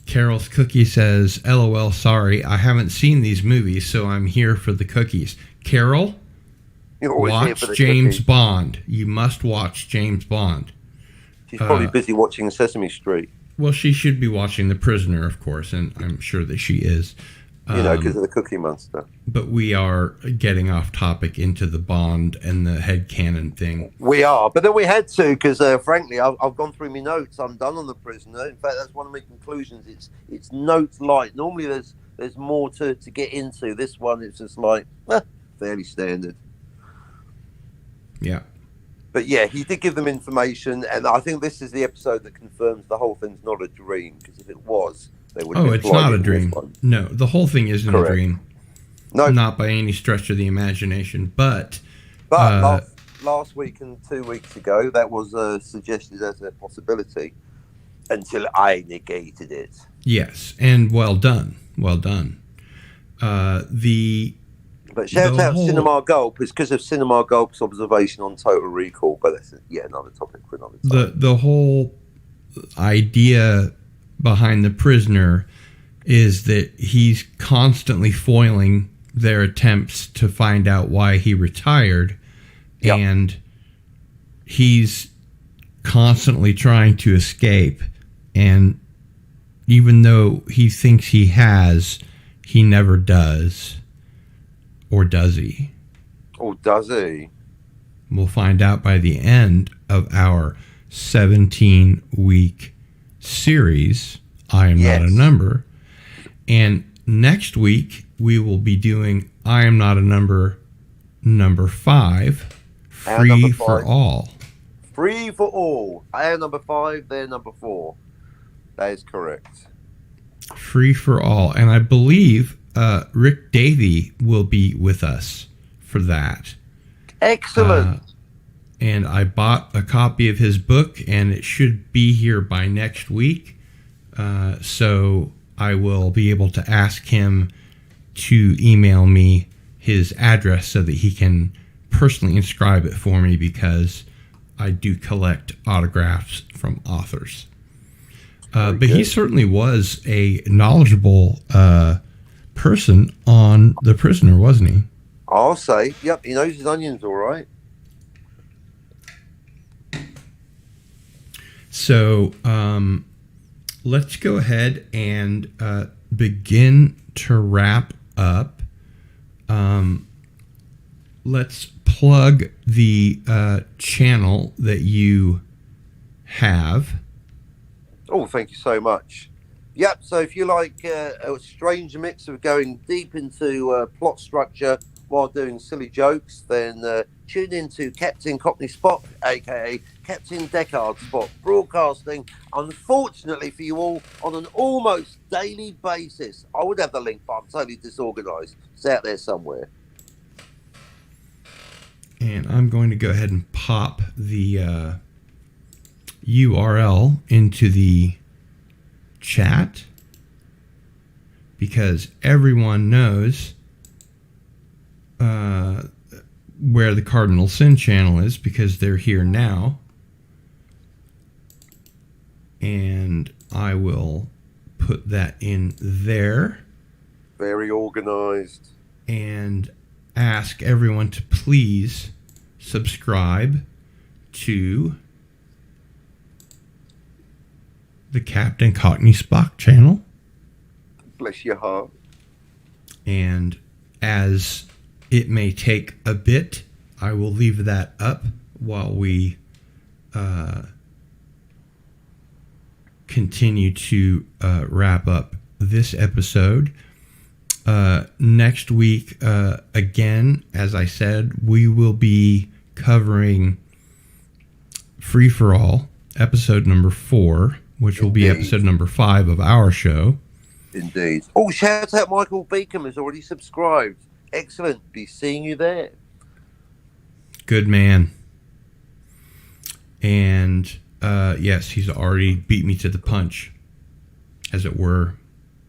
Carol's Cookie says, LOL, sorry, I haven't seen these movies, so I'm here for the cookies. Carol, watch James Bond. You must watch James Bond. She's probably busy watching Sesame Street. Well, she should be watching The Prisoner, of course, and I'm sure that she is. Because of the Cookie Monster. But we are getting off topic into the Bond and the headcanon thing. We are, but then we had to, because frankly, I've gone through my notes. I'm done on The Prisoner. In fact, that's one of my conclusions. It's notes light. Normally, there's more to get into. This one, it's just like fairly standard. Yeah. But yeah, he did give them information, and I think this is the episode that confirms the whole thing's not a dream. Because if it was, they would. It's not a dream. No, the whole thing isn't a dream. No, not by any stretch of the imagination. But last week and 2 weeks ago, that was suggested as a possibility, until I negated it. Yes, and well done, well done. But shout out Cinema Gulp. It's because of Cinema Gulp's observation on Total Recall. But that's another topic for another time. The whole idea behind The Prisoner is that he's constantly foiling their attempts to find out why he retired. Yep. And he's constantly trying to escape. And even though he thinks he has, he never does. Or does he? Or does he? We'll find out by the end of our 17-week series, I Am Not a Number. And next week, we will be doing I Am Not a Number, number 5, Free for All. Free for All. I am number 5, they're number 4. That is correct. Free for All. And I believe Rick Davey will be with us for that. Excellent. And I bought a copy of his book, and it should be here by next week. So I will be able to ask him to email me his address so that he can personally inscribe it for me, because I do collect autographs from authors. But he certainly was a knowledgeable person on The Prisoner, wasn't he? I'll say, yep, he knows his onions all right. So let's go ahead and begin to wrap up. Let's plug the channel that you have. Oh, thank you so much. Yep, so if you like a strange mix of going deep into plot structure while doing silly jokes, then tune in to Captain Cockney Spock, a.k.a. Captain Deckard Spock, broadcasting, unfortunately for you all, on an almost daily basis. I would have the link, but I'm totally disorganized. It's out there somewhere. And I'm going to go ahead and pop the URL into the chat, because everyone knows where the Cardinal Sin channel is, because they're here now. And I will put that in there. Very organized. And ask everyone to please subscribe to the Captain Cockney Spock channel. Bless your heart. And as it may take a bit, I will leave that up while we continue to wrap up this episode. Next week, again, as I said, we will be covering Free for All, episode number 4, which will be episode number 5 of our show. Indeed. Oh, shout out Michael Beacom has already subscribed. Excellent. Be seeing you there. Good man. And yes, he's already beat me to the punch, as it were.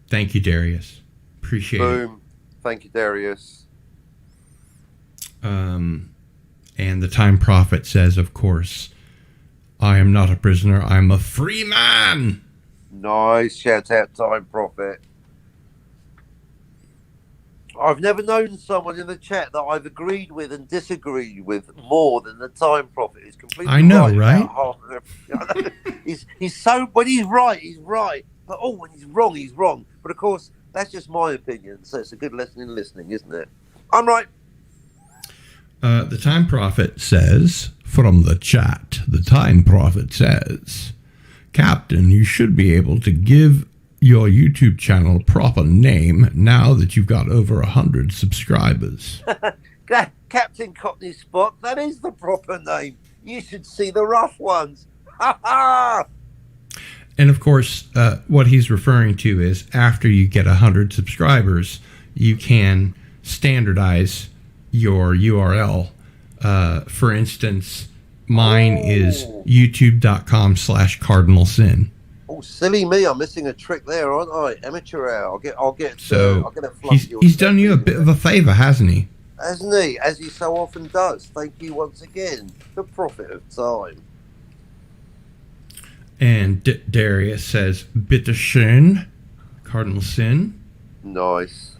Thank you, Darius. Appreciate it. Boom. Thank you, Darius. And the Time Prophet says, of course, I am not a prisoner, I'm a free man. Nice. Shout out Time Prophet. I've never known someone in the chat that I've agreed with and disagreed with more than the Time Prophet. He's completely I know, right? Right? He's so, when he's right. But when he's wrong. But of course, that's just my opinion. So it's a good lesson in listening, isn't it? I'm right. The Time Prophet says, from the chat, the Time Prophet says, Captain, you should be able to give your YouTube channel a proper name now that you've got over 100 subscribers. Captain Cockney Spock, that is the proper name. You should see the rough ones. Ha ha! And of course, what he's referring to is after you get 100 subscribers, you can standardize your URL. For instance, mine is youtube.com/Cardinal Sin. Oh, silly me! I'm missing a trick there, aren't I? Amateur hour. I'll get. So I'll get a fluff. He's done you a bit of a favor, hasn't he? Hasn't he? As he so often does. Thank you once again. The prophet of time. And Darius says, Bitte schön, Cardinal Sin. Nice.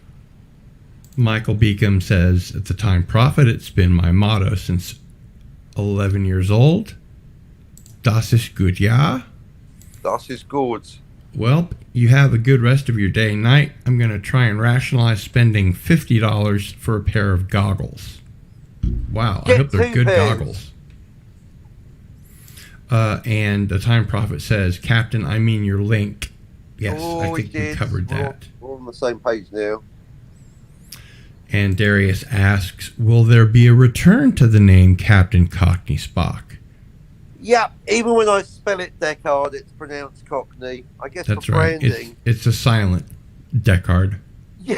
Michael Beacom says, at the Time Prophet, it's been my motto since 11 years old. Das ist gut, ja? Das ist gut. Well, you have a good rest of your day and night. I'm going to try and rationalize spending $50 for a pair of goggles. Wow, I hope they're good goggles. And the Time Prophet says, Captain, I mean your link. Yes, I think we covered that. We're on the same page now. And Darius asks, will there be a return to the name Captain Cockney Spock? Yeah, even when I spell it Deckard, it's pronounced Cockney. I guess that's for right. branding. It's a silent Deckard. Yeah,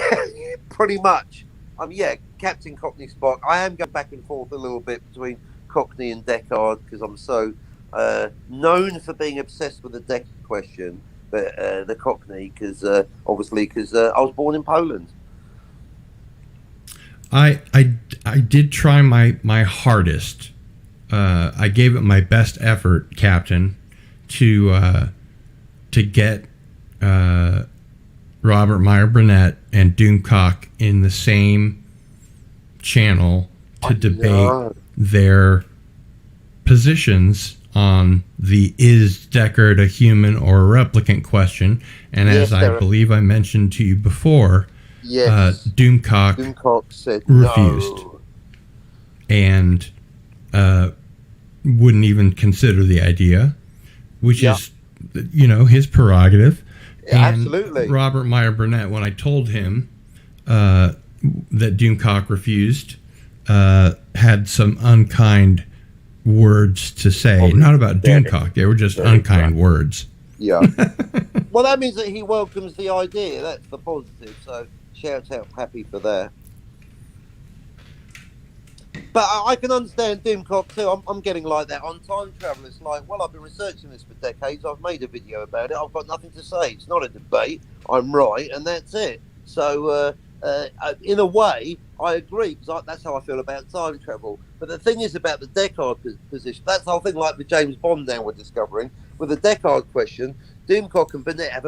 pretty much. Yeah, Captain Cockney Spock. I am going back and forth a little bit between Cockney and Deckard because I'm so known for being obsessed with the Deckard question, but the Cockney because obviously because I was born in Poland. I did try my hardest. I gave it my best effort, Captain, to get Robert Meyer Burnett and Doomcock in the same channel to debate their positions on the is Deckard a human or a replicant question. And as I believe I mentioned to you before, Doomcock said refused. No. And wouldn't even consider the idea, which is, his prerogative. Yeah, and absolutely. Robert Meyer Burnett, when I told him that Doomcock refused, had some unkind words to say. Not about Doomcock. They were just unkind words. Yeah. Well, that means that he welcomes the idea. That's the positive. So shout out, happy for that. But I can understand Doomcock too. I'm getting like that on time travel. It's like, well, I've been researching this for decades. I've made a video about it. I've got nothing to say. It's not a debate. I'm right, and that's it. So, in a way, I agree because that's how I feel about time travel. But the thing is about the Deckard position. That's the whole thing, like the James Bond now we're discovering with the Deckard question. Doomcock and Burnett have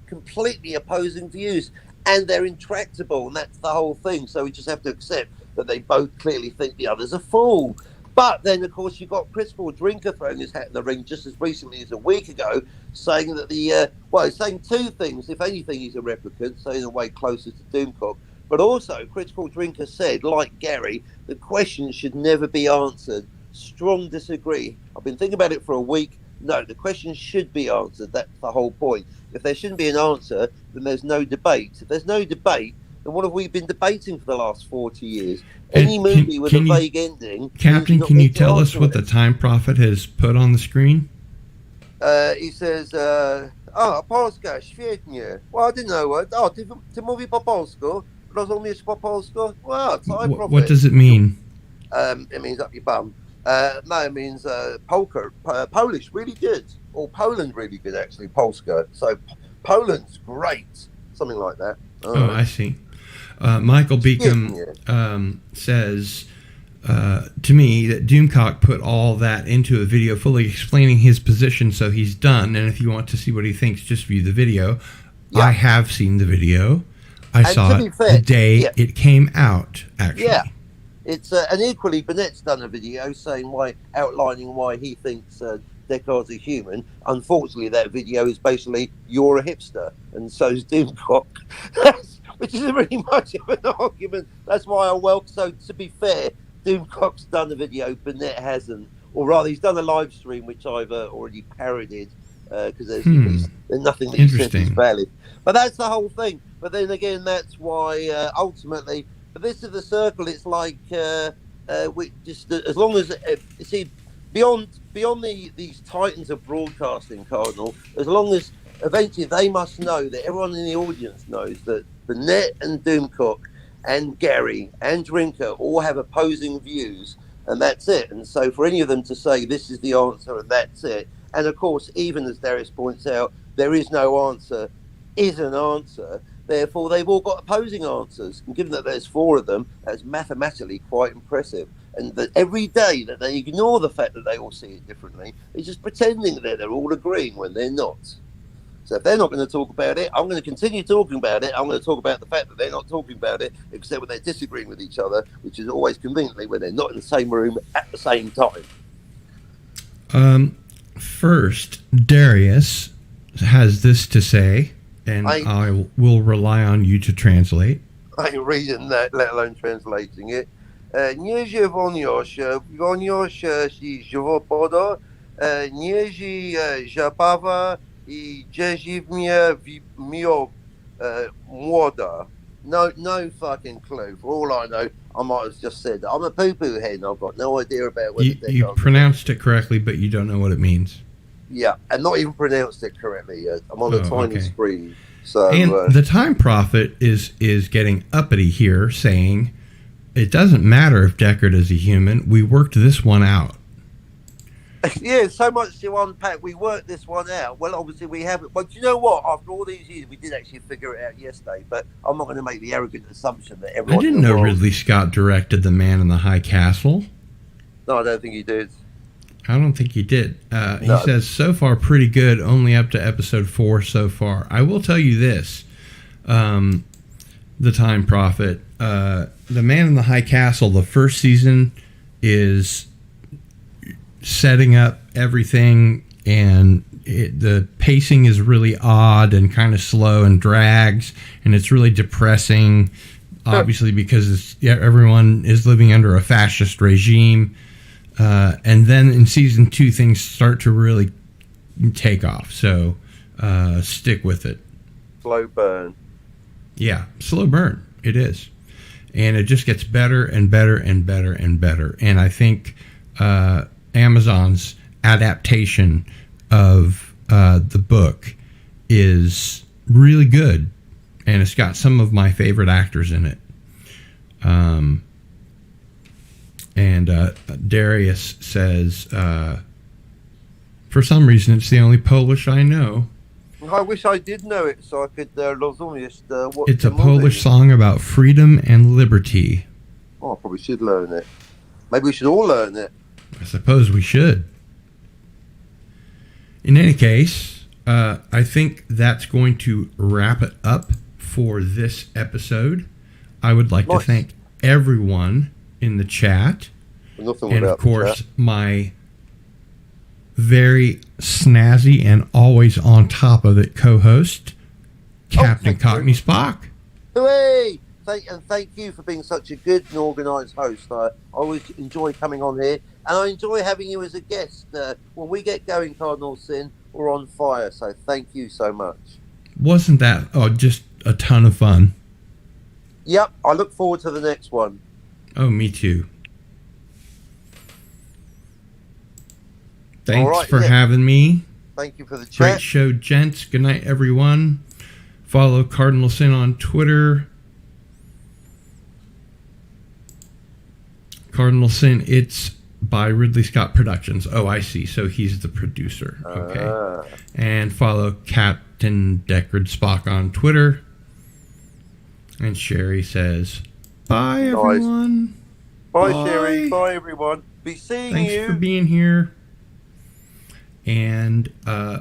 completely opposing views, and they're intractable, and that's the whole thing. So we just have to accept that they both clearly think the other's a fool. But then, of course, you've got Christopher Drinker throwing his hat in the ring just as recently as a week ago, saying that he's saying two things. If anything, he's a replicant, so in a way closer to Doomcock. But also, Christopher Drinker said, like Gary, the question should never be answered. Strong disagree. I've been thinking about it for a week. No, the question should be answered. That's the whole point. If there shouldn't be an answer, then there's no debate. If there's no debate, then what have we been debating for the last 40 years? Any movie with a vague ending... Captain, can you tell us what the Time Prophet has put on the screen? He says, A, Polska, świetnie. Well, I didn't know what. O, ty mówi po polsku? Rozumiesz po polsku? Well, time profit. What does it mean? It means up your bum. No, it means Polish, really good. Or Poland, really good, actually, Polska. So Poland's great. Something like that. I see. Michael Beacom says to me that Doomcock put all that into a video fully explaining his position, so he's done. And if you want to see what he thinks, just view the video. Yeah. I have seen the video. I saw it the day it came out, actually. Yeah. It's and equally, Burnett's done a video outlining why he thinks Deckard's a human. Unfortunately, that video is basically you're a hipster, and so's Doomcock, which is really much of an argument. That's why so to be fair, Doomcock's done a video, Burnett hasn't, or rather, he's done a live stream which I've already parodied because there's nothing that he said is valid. But that's the whole thing. But then again, that's why ultimately. But this is the circle. It's like we just as long as beyond these titans of broadcasting, Cardinal. As long as eventually they must know that everyone in the audience knows that Burnett and Doomcock and Gary and Drinker all have opposing views, and that's it. And so for any of them to say this is the answer and that's it, and of course, even as Darius points out, there is no answer is an answer. Therefore, they've all got opposing answers. And given that there's 4 of them, that's mathematically quite impressive. And that every day that they ignore the fact that they all see it differently, they're just pretending that they're all agreeing when they're not. So if they're not going to talk about it, I'm going to continue talking about it. I'm going to talk about the fact that they're not talking about it, except when they're disagreeing with each other, which is always conveniently when they're not in the same room at the same time. First, Darius has this to say. And I will rely on you to translate. I ain't reading that, let alone translating it. Nie woniosza si żywopodo, nie zabawa I dziewnie młoda. No fucking clue. For all I know, I might have just said that. I'm a poo-poo head and I've got no idea about what you pronounced it correctly, but you don't know what it means. Yeah, and not even pronounced it correctly yet. I'm on a tiny screen. So, and the Time Prophet is getting uppity here, saying it doesn't matter if Deckard is a human. We worked this one out. Yeah, so much to unpack. We worked this one out. Well, obviously we haven't. But you know what? After all these years, we did actually figure it out yesterday. But I'm not going to make the arrogant assumption that everyone. I didn't know Ridley Scott directed The Man in the High Castle. No, I don't think he did. I don't think he did. He says, so far pretty good, only up to episode 4 so far. I will tell you this, The Time Prophet, The Man in the High Castle, the first season is setting up everything, and the pacing is really odd and kind of slow and drags, and it's really depressing, obviously, because everyone is living under a fascist regime. And then in season 2, things start to really take off. So stick with it. Slow burn. Yeah, slow burn. It is. And it just gets better and better and better and better. And I think Amazon's adaptation of the book is really good. And it's got some of my favorite actors in it. And Darius says, for some reason, it's the only Polish I know. I wish I did know it so I could rozumieć what it's a Polish song about freedom and liberty. Oh, I probably should learn it. Maybe we should all learn it. I suppose we should. In any case, I think that's going to wrap it up for this episode. I would like to thank everyone in the chat, and of course my very snazzy and always on top of it co-host Captain Cockney Spock. Hooray! Thank you for being such a good and organised host. I always enjoy coming on here, and I enjoy having you as a guest. When we get going, Cardinal Sin, we're on fire, so thank you so much. Wasn't that just a ton of fun? Yep, I look forward to the next one. Oh, me too. Thanks for having me. Thank you for the chat. Great show, gents. Good night, everyone. Follow Cardinal Sin on Twitter. Cardinal Sin, it's by Ridley Scott Productions. Oh, I see. So he's the producer. Okay. And follow Captain Deckard Spock on Twitter. And Sherry says, bye, everyone. Bye, Sherry. Bye, everyone. Be seeing you. Thanks for being here. And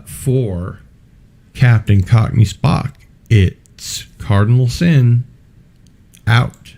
for Captain Cockney Spock, it's Cardinal Sin out.